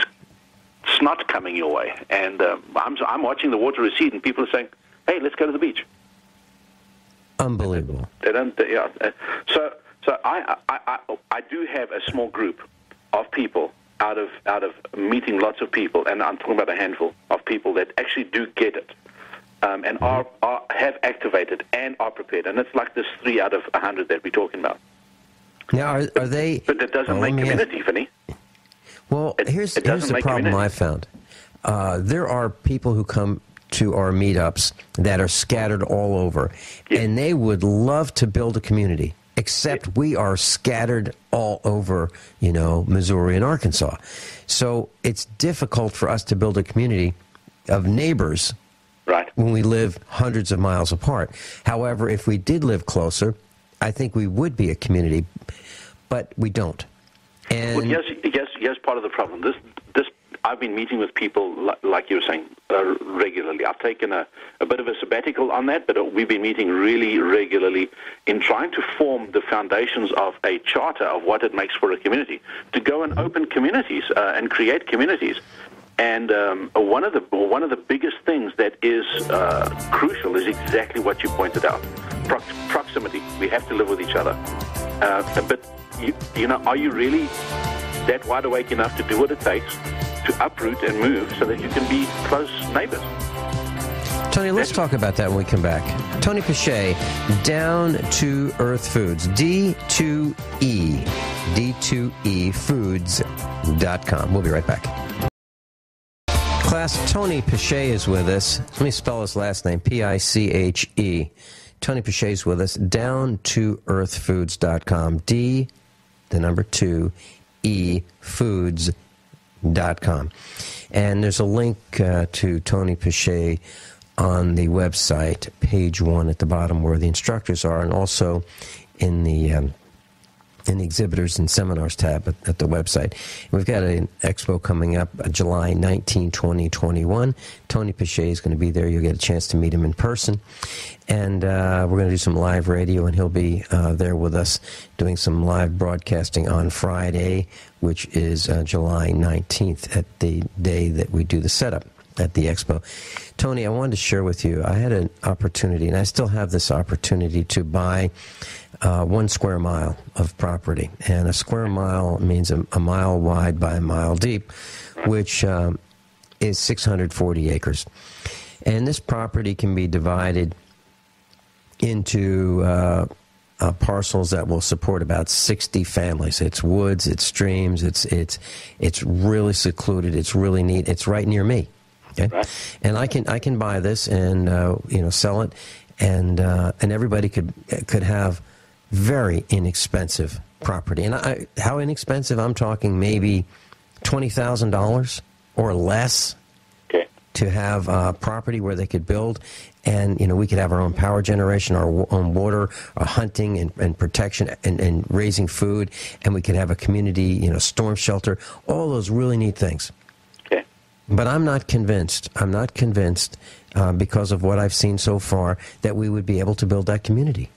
snot coming your way. And I'm watching the water recede, and people are saying, hey, let's go to the beach. Unbelievable. They don't. Yeah. So I do have a small group of people out of meeting lots of people, and I'm talking about a handful of people that actually do get it, and have activated and are prepared. And it's like this 3 out of 100 that we're talking about. Now, are they? But that doesn't make community, Vinny. Well, here's the problem I found. There are people who come to our meetups that are scattered all over, and they would love to build a community, except we are scattered all over, Missouri and Arkansas. So it's difficult for us to build a community of neighbors when we live hundreds of miles apart. However, if we did live closer, I think we would be a community, but we don't. And yes, part of the problem. This I've been meeting with people, like you were saying, regularly. I've taken a bit of a sabbatical on that, but we've been meeting really regularly in trying to form the foundations of a charter of what it makes for a community, to go and open communities and create communities. And one of the biggest things that is crucial is exactly what you pointed out: proximity. We have to live with each other. But are you really that wide awake enough to do what it takes to uproot and move so that you can be close neighbors? Tony, let's talk about that when we come back. Tony Pache, Down to Earth Foods, D2E, D2EFoods.com. We'll be right back. Class, Tony Pache is with us. Let me spell his last name, Piche. Tony Pache is with us, Down to EarthFoods.com, D2E Foods.com. And there's a link to Tony Pache on the website, page 1 at the bottom where the instructors are, and also in the exhibitors and seminars tab at the website. We've got an expo coming up July 19, 2021. Tony Pache is going to be there. You'll get a chance to meet him in person. And we're going to do some live radio, and he'll be there with us doing some live broadcasting on Friday, which is July 19th, at the day that we do the setup at the expo. Tony, I wanted to share with you, I had an opportunity, and I still have this opportunity, to buy 1 square mile of property. And a square mile means a mile wide by a mile deep, which is 640 acres. And this property can be divided into parcels that will support about 60 families. It's woods, it's streams, it's really secluded, it's really neat, it's right near me. Okay? Right. And I can buy this and sell it and everybody could have very inexpensive property. And how inexpensive? I'm talking maybe $20,000 or less to have property where they could build, and we could have our own power generation, our own water, our hunting and protection, and raising food, and we could have a community, storm shelter, all those really neat things. Okay. But I'm not convinced. I'm not convinced because of what I've seen so far that we would be able to build that community.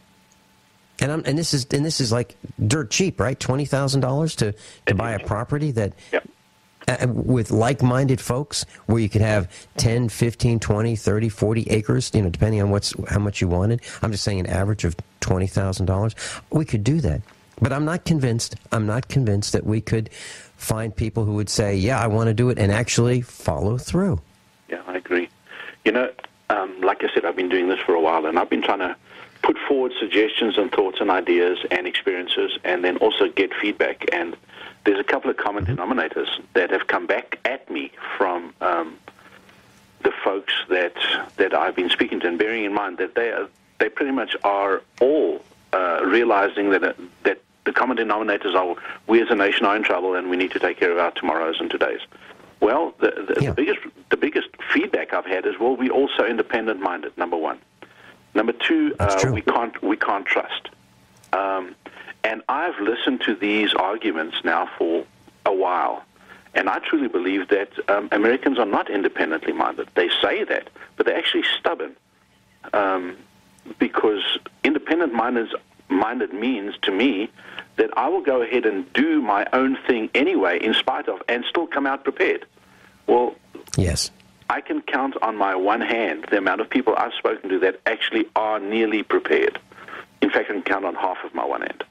And this is like dirt cheap, right? $20,000 to buy a property that. Yep. With like-minded folks, where you could have 10, 15, 20, 30, 40 acres, depending on how much you wanted. I'm just saying an average of $20,000. We could do that. But I'm not convinced that we could find people who would say, yeah, I want to do it, and actually follow through. Yeah, I agree. Like I said, I've been doing this for a while, and I've been trying to put forward suggestions and thoughts and ideas and experiences, and then also get feedback. And there's a couple of common denominators that have come back at me from the folks that I've been speaking to, and bearing in mind that they pretty much are all realizing that the common denominators are, we as a nation are in trouble and we need to take care of our tomorrows and todays. Well, the biggest feedback I've had is, well, we're also independent-minded, number one. Number two, we can't trust. And I've listened to these arguments now for a while, and I truly believe that Americans are not independently minded. They say that, but they're actually stubborn, because independent-minded means to me that I will go ahead and do my own thing anyway, in spite of, and still come out prepared. Well, yes, I can count on my one hand the amount of people I've spoken to that actually are nearly prepared. In fact, I can count on half of my one hand.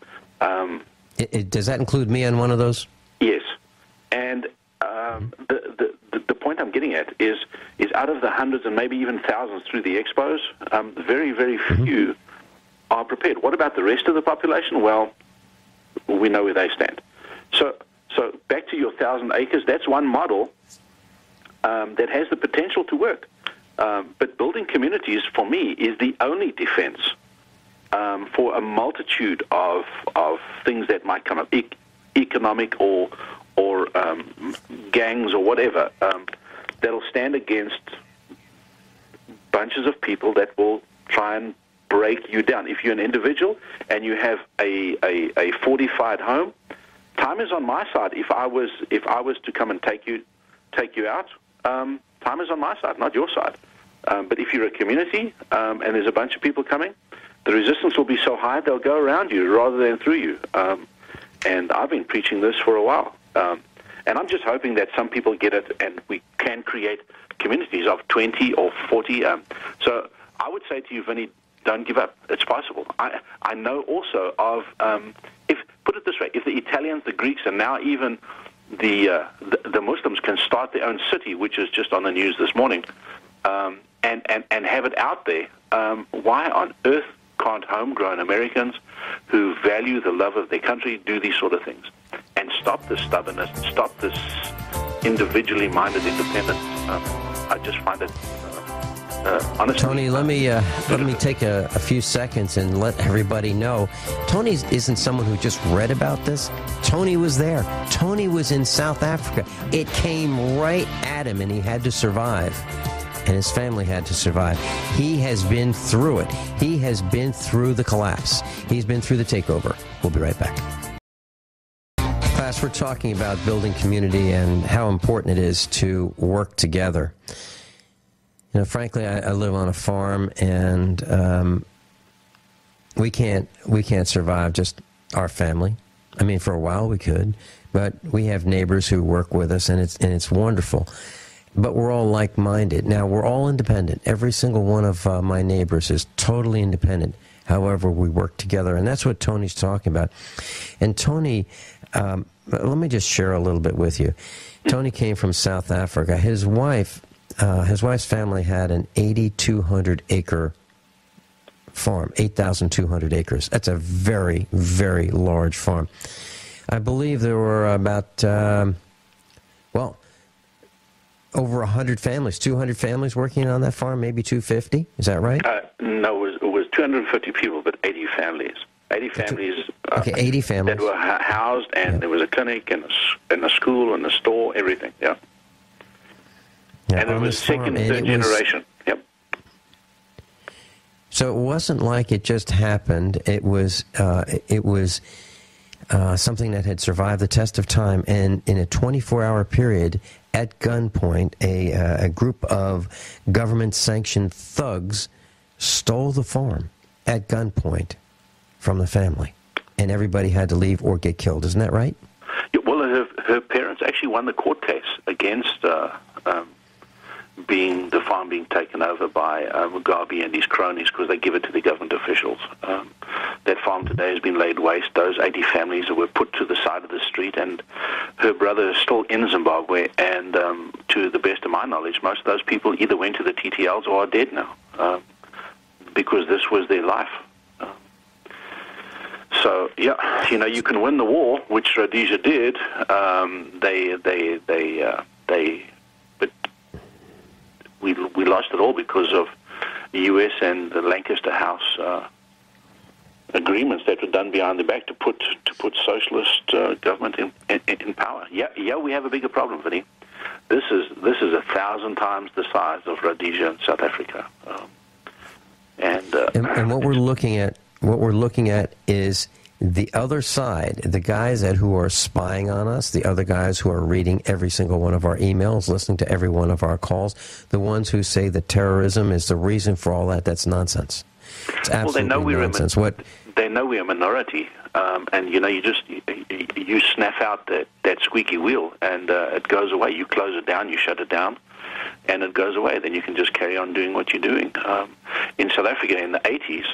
Does that include me on one of those? Yes. And the point I'm getting at is out of the hundreds and maybe even thousands through the expos, very, very few are prepared. What about the rest of the population? Well, we know where they stand. So back to your 1,000 acres, that's one model that has the potential to work. But building communities, for me, is the only defense for a multitude of things that might come up, economic or gangs or whatever, that'll stand against bunches of people that will try and break you down. If you're an individual and you have a fortified home, time is on my side. If I was to come and take you out, time is on my side, not your side. But if you're a community and there's a bunch of people coming, the resistance will be so high they'll go around you rather than through you. And I've been preaching this for a while. And I'm just hoping that some people get it and we can create communities of 20 or 40. So I would say to you, Vinny, don't give up. It's possible. I know also of, put it this way, if the Italians, the Greeks, and now even the Muslims can start their own city, which is just on the news this morning, and have it out there, why on earth can't homegrown Americans who value the love of their country do these sort of things and stop this stubbornness, stop this individually minded independence? I just find it honestly. Tony, let me take a few seconds and let everybody know. Tony isn't someone who just read about this. Tony was there. Tony was in South Africa. It came right at him, and he had to survive. And his family had to survive. He has been through it. He has been through the collapse. He's been through the takeover. We'll be right back. Class, we're talking about building community and how important it is to work together. Frankly, I live on a farm, and we can't survive just our family. I mean, for a while we could, but we have neighbors who work with us, and it's wonderful. But we're all like-minded. Now, we're all independent. Every single one of my neighbors is totally independent. However, we work together, and that's what Tony's talking about. And Tony, let me just share a little bit with you. Tony came from South Africa. His wife's family had an 8,200-acre farm, 8,200 acres. That's a very, very large farm. I believe there were about, over 100 families, 200 families working on that farm, maybe 250. Is that right? No, it 250 people, but 80 families. 80 families. 80 families. That were housed, and there was a clinic and a school and a store, everything, yeah. And it was second, third generation. Yep. So it wasn't like it just happened. It was something that had survived the test of time, and in a 24-hour period, at gunpoint, a group of government-sanctioned thugs stole the farm at gunpoint from the family, and everybody had to leave or get killed. Isn't that right? Yeah, well, her parents actually won the court case against the farm being taken over by Mugabe and his cronies, because they give it to the government officials. That farm today has been laid waste. Those 80 families were put to the side of the street, and her brother is still in Zimbabwe, and to the best of my knowledge, most of those people either went to the TTLs or are dead now, because this was their life. So, yeah, you can win the war, which Rhodesia did. But we lost it all because of the U.S. and the Lancaster House agreements that were done behind the back to put socialist government in power. Yeah, we have a bigger problem, Vinny. This is 1,000 times the size of Rhodesia and South Africa, and what we're looking at is the other side, the guys who are spying on us, the other guys who are reading every single one of our emails, listening to every one of our calls, the ones who say that terrorism is the reason for all that. That's nonsense. It's absolutely nonsense. They know we're a minority, and you snuff out that squeaky wheel, and it goes away. You close it down, you shut it down, and it goes away. Then you can just carry on doing what you're doing. In South Africa in the 80s,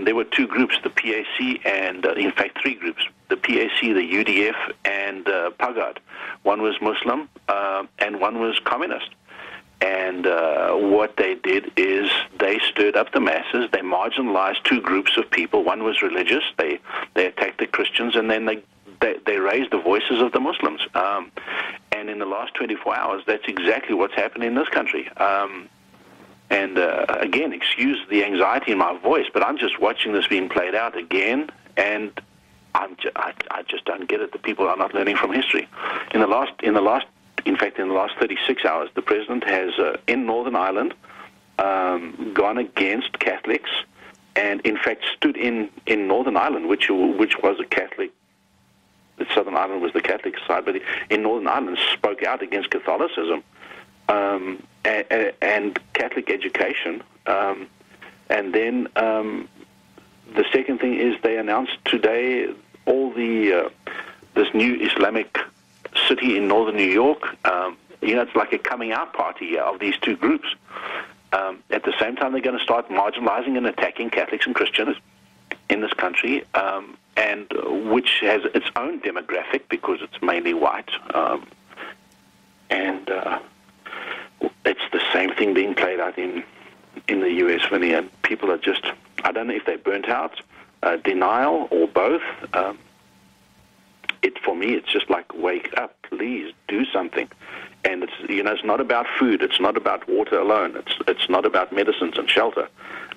there were two groups, the PAC and, in fact, three groups, the PAC, the UDF, and PAGAD. One was Muslim, and one was communist. And what they did is they stirred up the masses. They marginalized two groups of people. One was religious. They attacked the Christians, and then they raised the voices of the Muslims. And in the last 24 hours, that's exactly what's happened in this country. And again, excuse the anxiety in my voice, but I'm just watching this being played out again, and I just don't get it. The people are not learning from history. In the last 36 hours, the president has in Northern Ireland gone against Catholics, and in fact stood in Northern Ireland, which was a Catholic. Southern Ireland was the Catholic side, but in Northern Ireland spoke out against Catholicism. And Catholic education, and then the second thing is they announced today all this new Islamic city in northern New York. It's like a coming out party of these two groups. At the same time, they're going to start marginalizing and attacking Catholics and Christians in this country, and which has its own demographic because it's mainly white, and it's the same thing being played out in the U.S., Vinny, and people are just, I don't know if they're burnt out, denial, or both. For me, it's just like, wake up, please, do something. And it's not about food, it's not about water alone, it's not about medicines and shelter.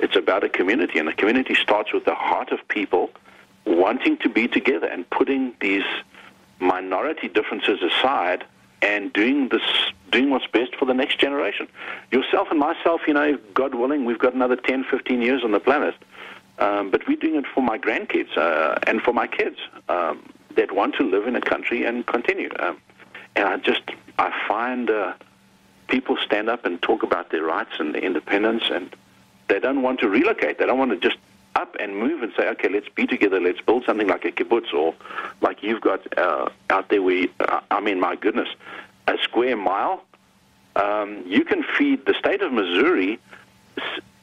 It's about a community, and the community starts with the heart of people wanting to be together and putting these minority differences aside and doing what's best for the next generation. Yourself and myself, God willing, we've got another 10, 15 years on the planet. But we're doing it for my grandkids and for my kids that want to live in a country and continue. And I find people stand up and talk about their rights and their independence, and they don't want to relocate. They don't want to just up and move and say, okay, let's be together, let's build something like a kibbutz, or like you've got out there where, my goodness, a square mile, you can feed. The state of Missouri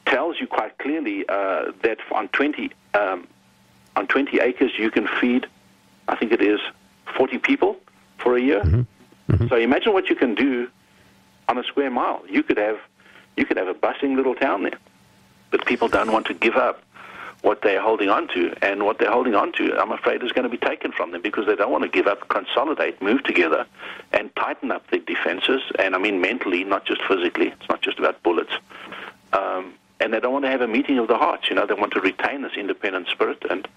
tells you quite clearly that on 20 acres you can feed, I think it is 40 people for a year. Mm-hmm. Mm-hmm. So imagine what you can do on a square mile. You could have a bustling little town there, but people don't want to give up what they're holding on to, and what they're holding on to, I'm afraid, is going to be taken from them because they don't want to give up, consolidate, move together, and tighten up their defenses, and I mean mentally, not just physically. It's not just about bullets. and they don't want to have a meeting of the hearts. You know, they want to retain this independent spirit, and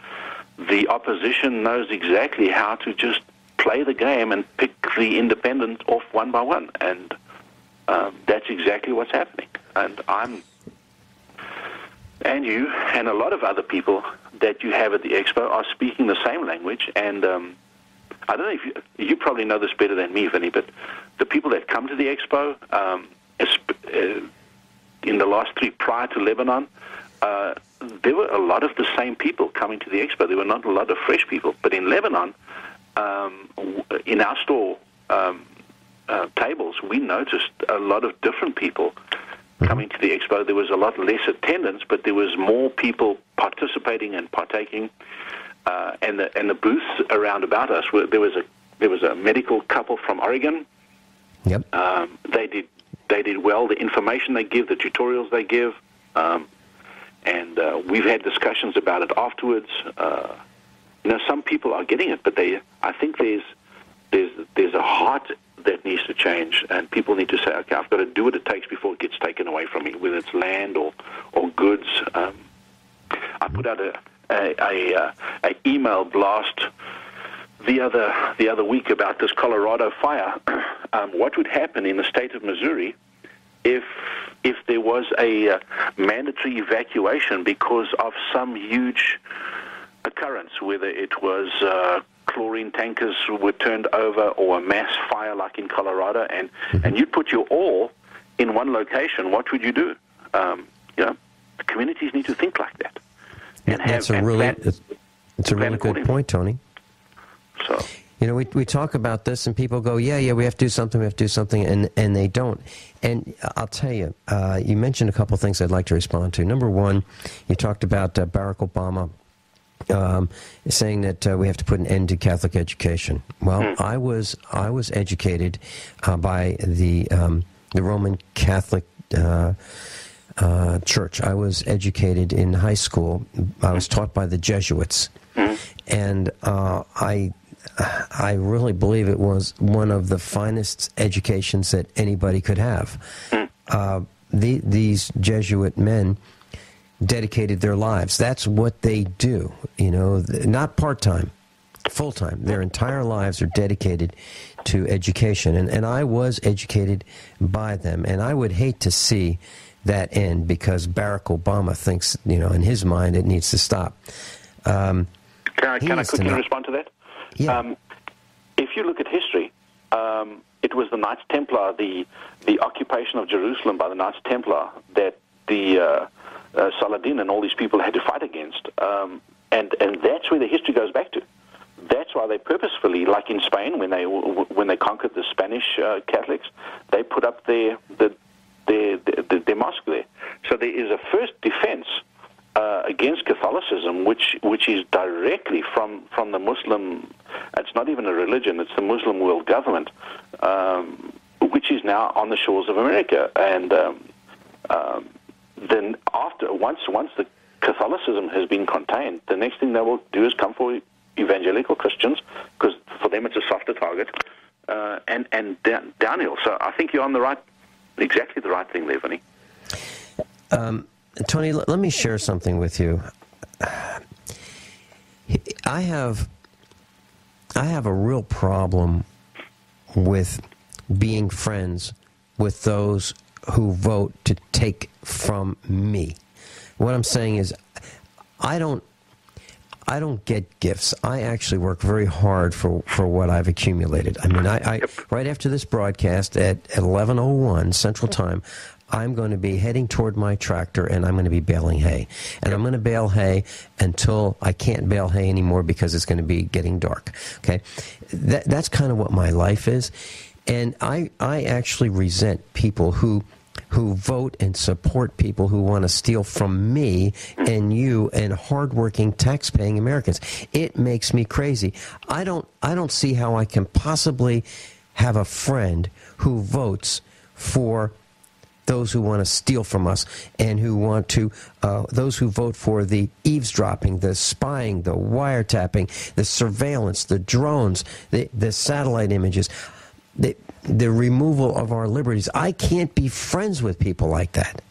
the opposition knows exactly how to just play the game and pick the independent off one by one, and that's exactly what's happening. And you and a lot of other people that you have at the expo are speaking the same language, and I don't know if you probably know this better than me, Vinny, but the people that come to the expo, in the last 3 prior to Lebanon, there were a lot of the same people coming to the expo. There were not a lot of fresh people. But in Lebanon, in our store tables, we noticed a lot of different people coming to the expo. There was a lot less attendance, but there was more people participating and partaking. And the booths around about us, there was a medical couple from Oregon. Yep. They did well. The information they give, the tutorials they give, and we've had discussions about it afterwards. You know, some people are getting it, but I think there's a heart that needs to change, and people need to say, okay, I've got to do what it takes before it gets taken away from me, whether it's land or goods. I put out a email blast the other week about this Colorado fire. What would happen in the state of Missouri if there was a mandatory evacuation because of some huge occurrence, whether it was chlorine tankers were turned over or a mass fire like in Colorado, and you put your all in one location, what would you do? You know, the communities need to think like that. It's a really good point, Tony. So, you know, we talk about this and people go, yeah, we have to do something, and they don't. And I'll tell you, you mentioned a couple things I'd like to respond to. Number one, you talked about Barack Obama saying that we have to put an end to Catholic education. Well, I was educated by the Roman Catholic Church. I was educated in high school. I was taught by the Jesuits, and I really believe it was one of the finest educations that anybody could have. These Jesuit men dedicated their lives. That's what they do, you know, not part-time, full-time. Their entire lives are dedicated to education, and I was educated by them, and I would hate to see that end because Barack Obama thinks, you know, in his mind it needs to stop. Can I quickly respond to that? Yeah. If you look at history, it was the Knights Templar, the occupation of Jerusalem by the Knights Templar that the Saladin and all these people had to fight against, and that's where the history goes back to. That's why they purposefully, like in Spain, when they conquered the Spanish Catholics, they put up their mosque there. So there is a first defense against Catholicism, which is directly from the Muslim. It's not even a religion; it's the Muslim world government, which is now on the shores of America. And then once the Catholicism has been contained, the next thing they will do is come for evangelical Christians, because for them it's a softer target, and downhill. So I think you're on exactly the right thing there, Vinny. Tony, let me share something with you. I have a real problem with being friends with those who vote to take from me. What I'm saying is, I don't get gifts. I actually work very hard for what I've accumulated. I mean, I right after this broadcast at 11:01 Central Time, I'm going to be heading toward my tractor, and I'm going to be baling hay. And I'm going to bale hay until I can't bale hay anymore because it's going to be getting dark. Okay? That's kind of what my life is. And I actually resent people who vote and support people who want to steal from me and you and hardworking tax-paying Americans. It makes me crazy. I don't see how I can possibly have a friend who votes for those who want to steal from us and who want to, those who vote for the eavesdropping, the spying, the wiretapping, the surveillance, the drones, the satellite images, the removal of our liberties. I can't be friends with people like that.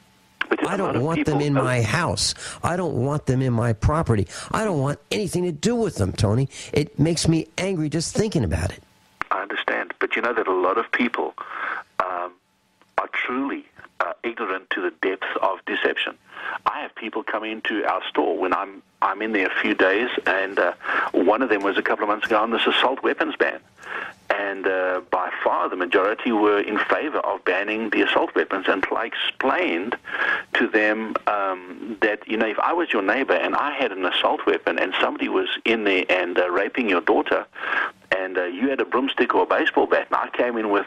But I don't want them in my house. I don't want them in my property. I don't want anything to do with them, Tony. It makes me angry just thinking about it. I understand, but you know that a lot of people are truly ignorant to the depth of deception. I have people come into our store when I'm in there a few days, and one of them was a couple of months ago on this assault weapons ban. And by far the majority were in favor of banning the assault weapons until I explained to them that, you know, if I was your neighbor and I had an assault weapon and somebody was in there and raping your daughter, and you had a broomstick or a baseball bat, and I came in with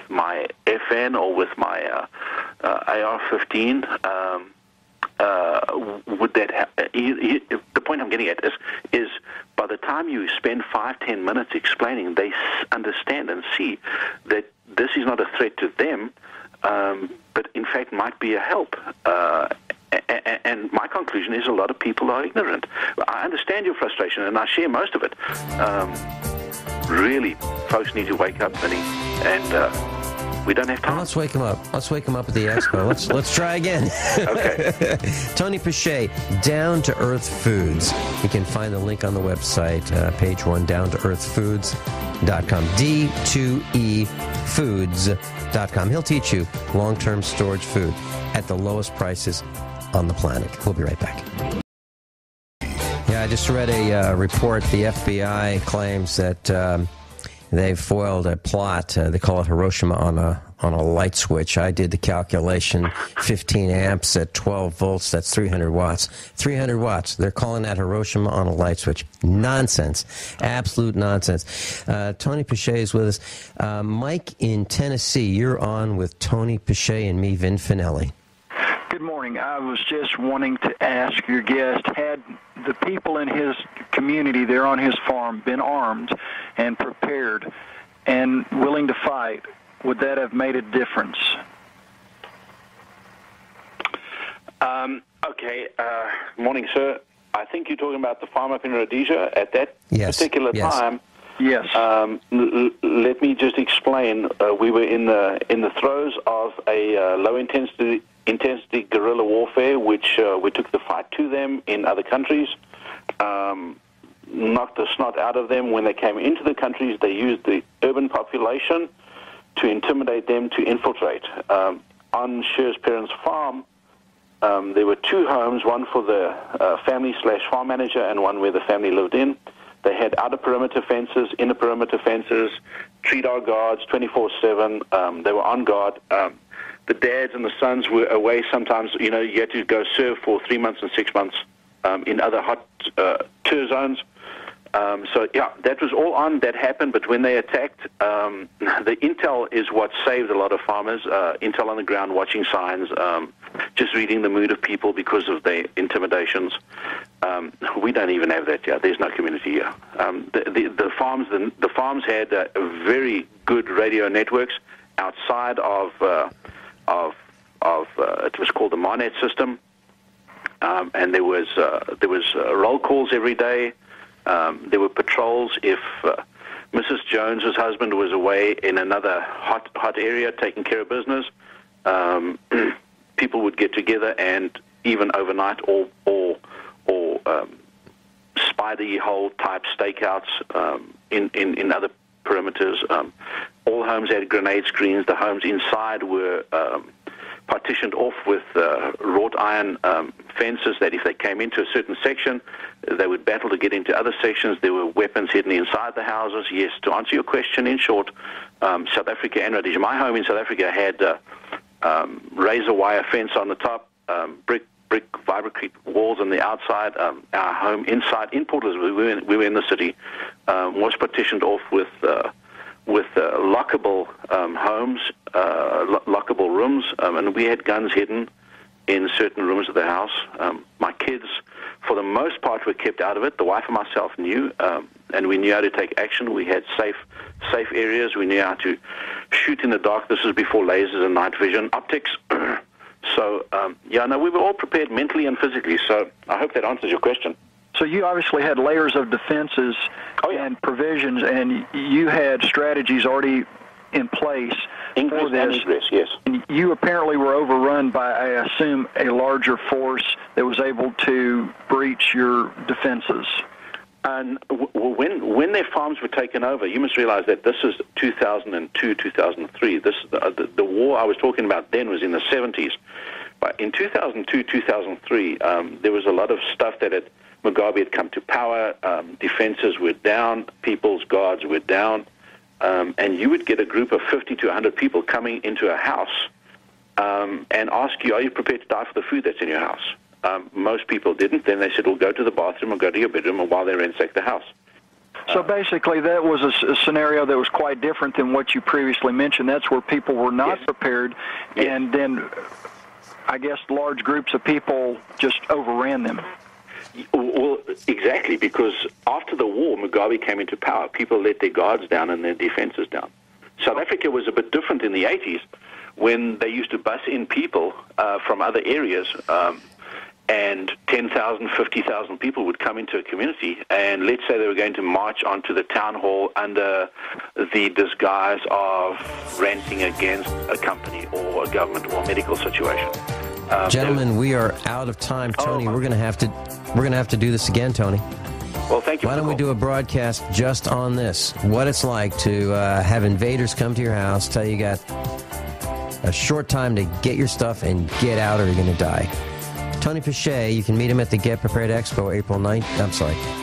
my FN or with my AR-15, would that the point I'm getting at is by the time you spend 5-10 minutes explaining, they understand and see that this is not a threat to them, but in fact might be a help. And my conclusion is a lot of people are ignorant. I understand your frustration, and I share most of it. Really, folks need to wake up, Vinny, and we don't have time. Well, let's wake them up. Let's wake them up at the expo. Let's try again. Okay. Tony Pichet, Down to Earth Foods. You can find the link on the website, page 1, downtoearthfoods.com. D2EFoods.com. He'll teach you long-term storage food at the lowest prices on the planet. We'll be right back. Yeah, I just read a report. The FBI claims that they've foiled a plot. They call it Hiroshima on a light switch. I did the calculation. 15 amps at 12 volts. That's 300 watts. 300 watts. They're calling that Hiroshima on a light switch. Nonsense. Absolute nonsense. Tony Pichet is with us. Mike in Tennessee, you're on with Tony Pichet and me, Vin Finelli. Good morning. I was just wanting to ask your guest, had the people in his community there on his farm been armed and prepared and willing to fight, would that have made a difference? Okay. Morning, sir. I think you're talking about the farm up in Rhodesia at that particular time. Yes. Let me just explain. We were in the throes of a low intensity guerrilla warfare, which we took the fight to them in other countries, knocked the snot out of them. When they came into the countries, they used the urban population to intimidate them to infiltrate. On Sher's parents' farm, there were 2 homes, one for the family/farm manager and one where the family lived in. They had outer perimeter fences, inner perimeter fences, treat-our guards 24/7. They were on guard. The dads and the sons were away sometimes. You know, you had to go serve for 3 months and 6 months in other hot tour zones. So, yeah, that was all on. That happened, but when they attacked, the intel is what saved a lot of farmers. Intel on the ground, watching signs, just reading the mood of people because of the intimidations. We don't even have that here. There's no community here. The farms had very good radio networks outside of it was called the Marnet system, and there was roll calls every day. There were patrols if Mrs. Jones's husband was away in another hot area taking care of business. People would get together and even overnight or spider hole type stakeouts in other perimeters. All homes had grenade screens. The homes inside were partitioned off with wrought iron fences that if they came into a certain section, they would battle to get into other sections. There were weapons hidden inside the houses. Yes, to answer your question in short, South Africa and Rhodesia. My home in South Africa had razor wire fence on the top, brick vibrocrete walls on the outside. Our home inside in Port Elizabeth, we were in the city, was partitioned off with lockable homes, lockable rooms, and we had guns hidden in certain rooms of the house. My kids, for the most part, were kept out of it. The wife and myself knew, and we knew how to take action. We had safe areas. We knew how to shoot in the dark. This was before lasers and night vision optics. So, we were all prepared mentally and physically. So I hope that answers your question. So you obviously had layers of defenses and provisions, and you had strategies already in place Ingress for this. and egress, yes. And you apparently were overrun by, I assume, a larger force that was able to breach your defenses. And when their farms were taken over, you must realize that this is 2002, 2003. The war I was talking about then was in the 70s. But in 2002, 2003, there was a lot of stuff that Mugabe had come to power. Defenses were down. People's guards were down. And you would get a group of 50 to 100 people coming into a house and ask you, are you prepared to die for the food that's in your house? Most people didn't. Then they said, well, go to the bathroom or go to your bedroom, or while they ransack the house. So basically that was a scenario that was quite different than what you previously mentioned. That's where people were not Yes. prepared, Yes. and then I guess large groups of people just overran them. Well, exactly, because after the war, Mugabe came into power. People let their guards down and their defenses down. South Africa was a bit different in the 80s when they used to bus in people from other areas, and 10,000, 50,000 people would come into a community, and let's say they were going to march onto the town hall under the disguise of ranting against a company or a government or a medical situation. Gentlemen, we are out of time. Tony, we're going to have to do this again, Tony. Well, thank you. Why don't we do a broadcast just on this? What it's like to have invaders come to your house, tell you got a short time to get your stuff and get out, or you're going to die. Tony Pache, you can meet him at the Get Prepared Expo,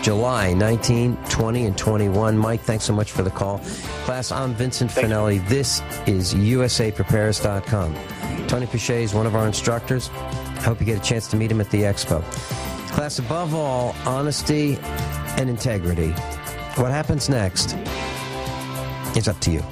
July 19, 20, and 21. Mike, thanks so much for the call. Class, I'm Vincent Finelli. This is USAPrepares.com. Tony Pache is one of our instructors. I hope you get a chance to meet him at the Expo. Class, above all, honesty and integrity. What happens next is up to you.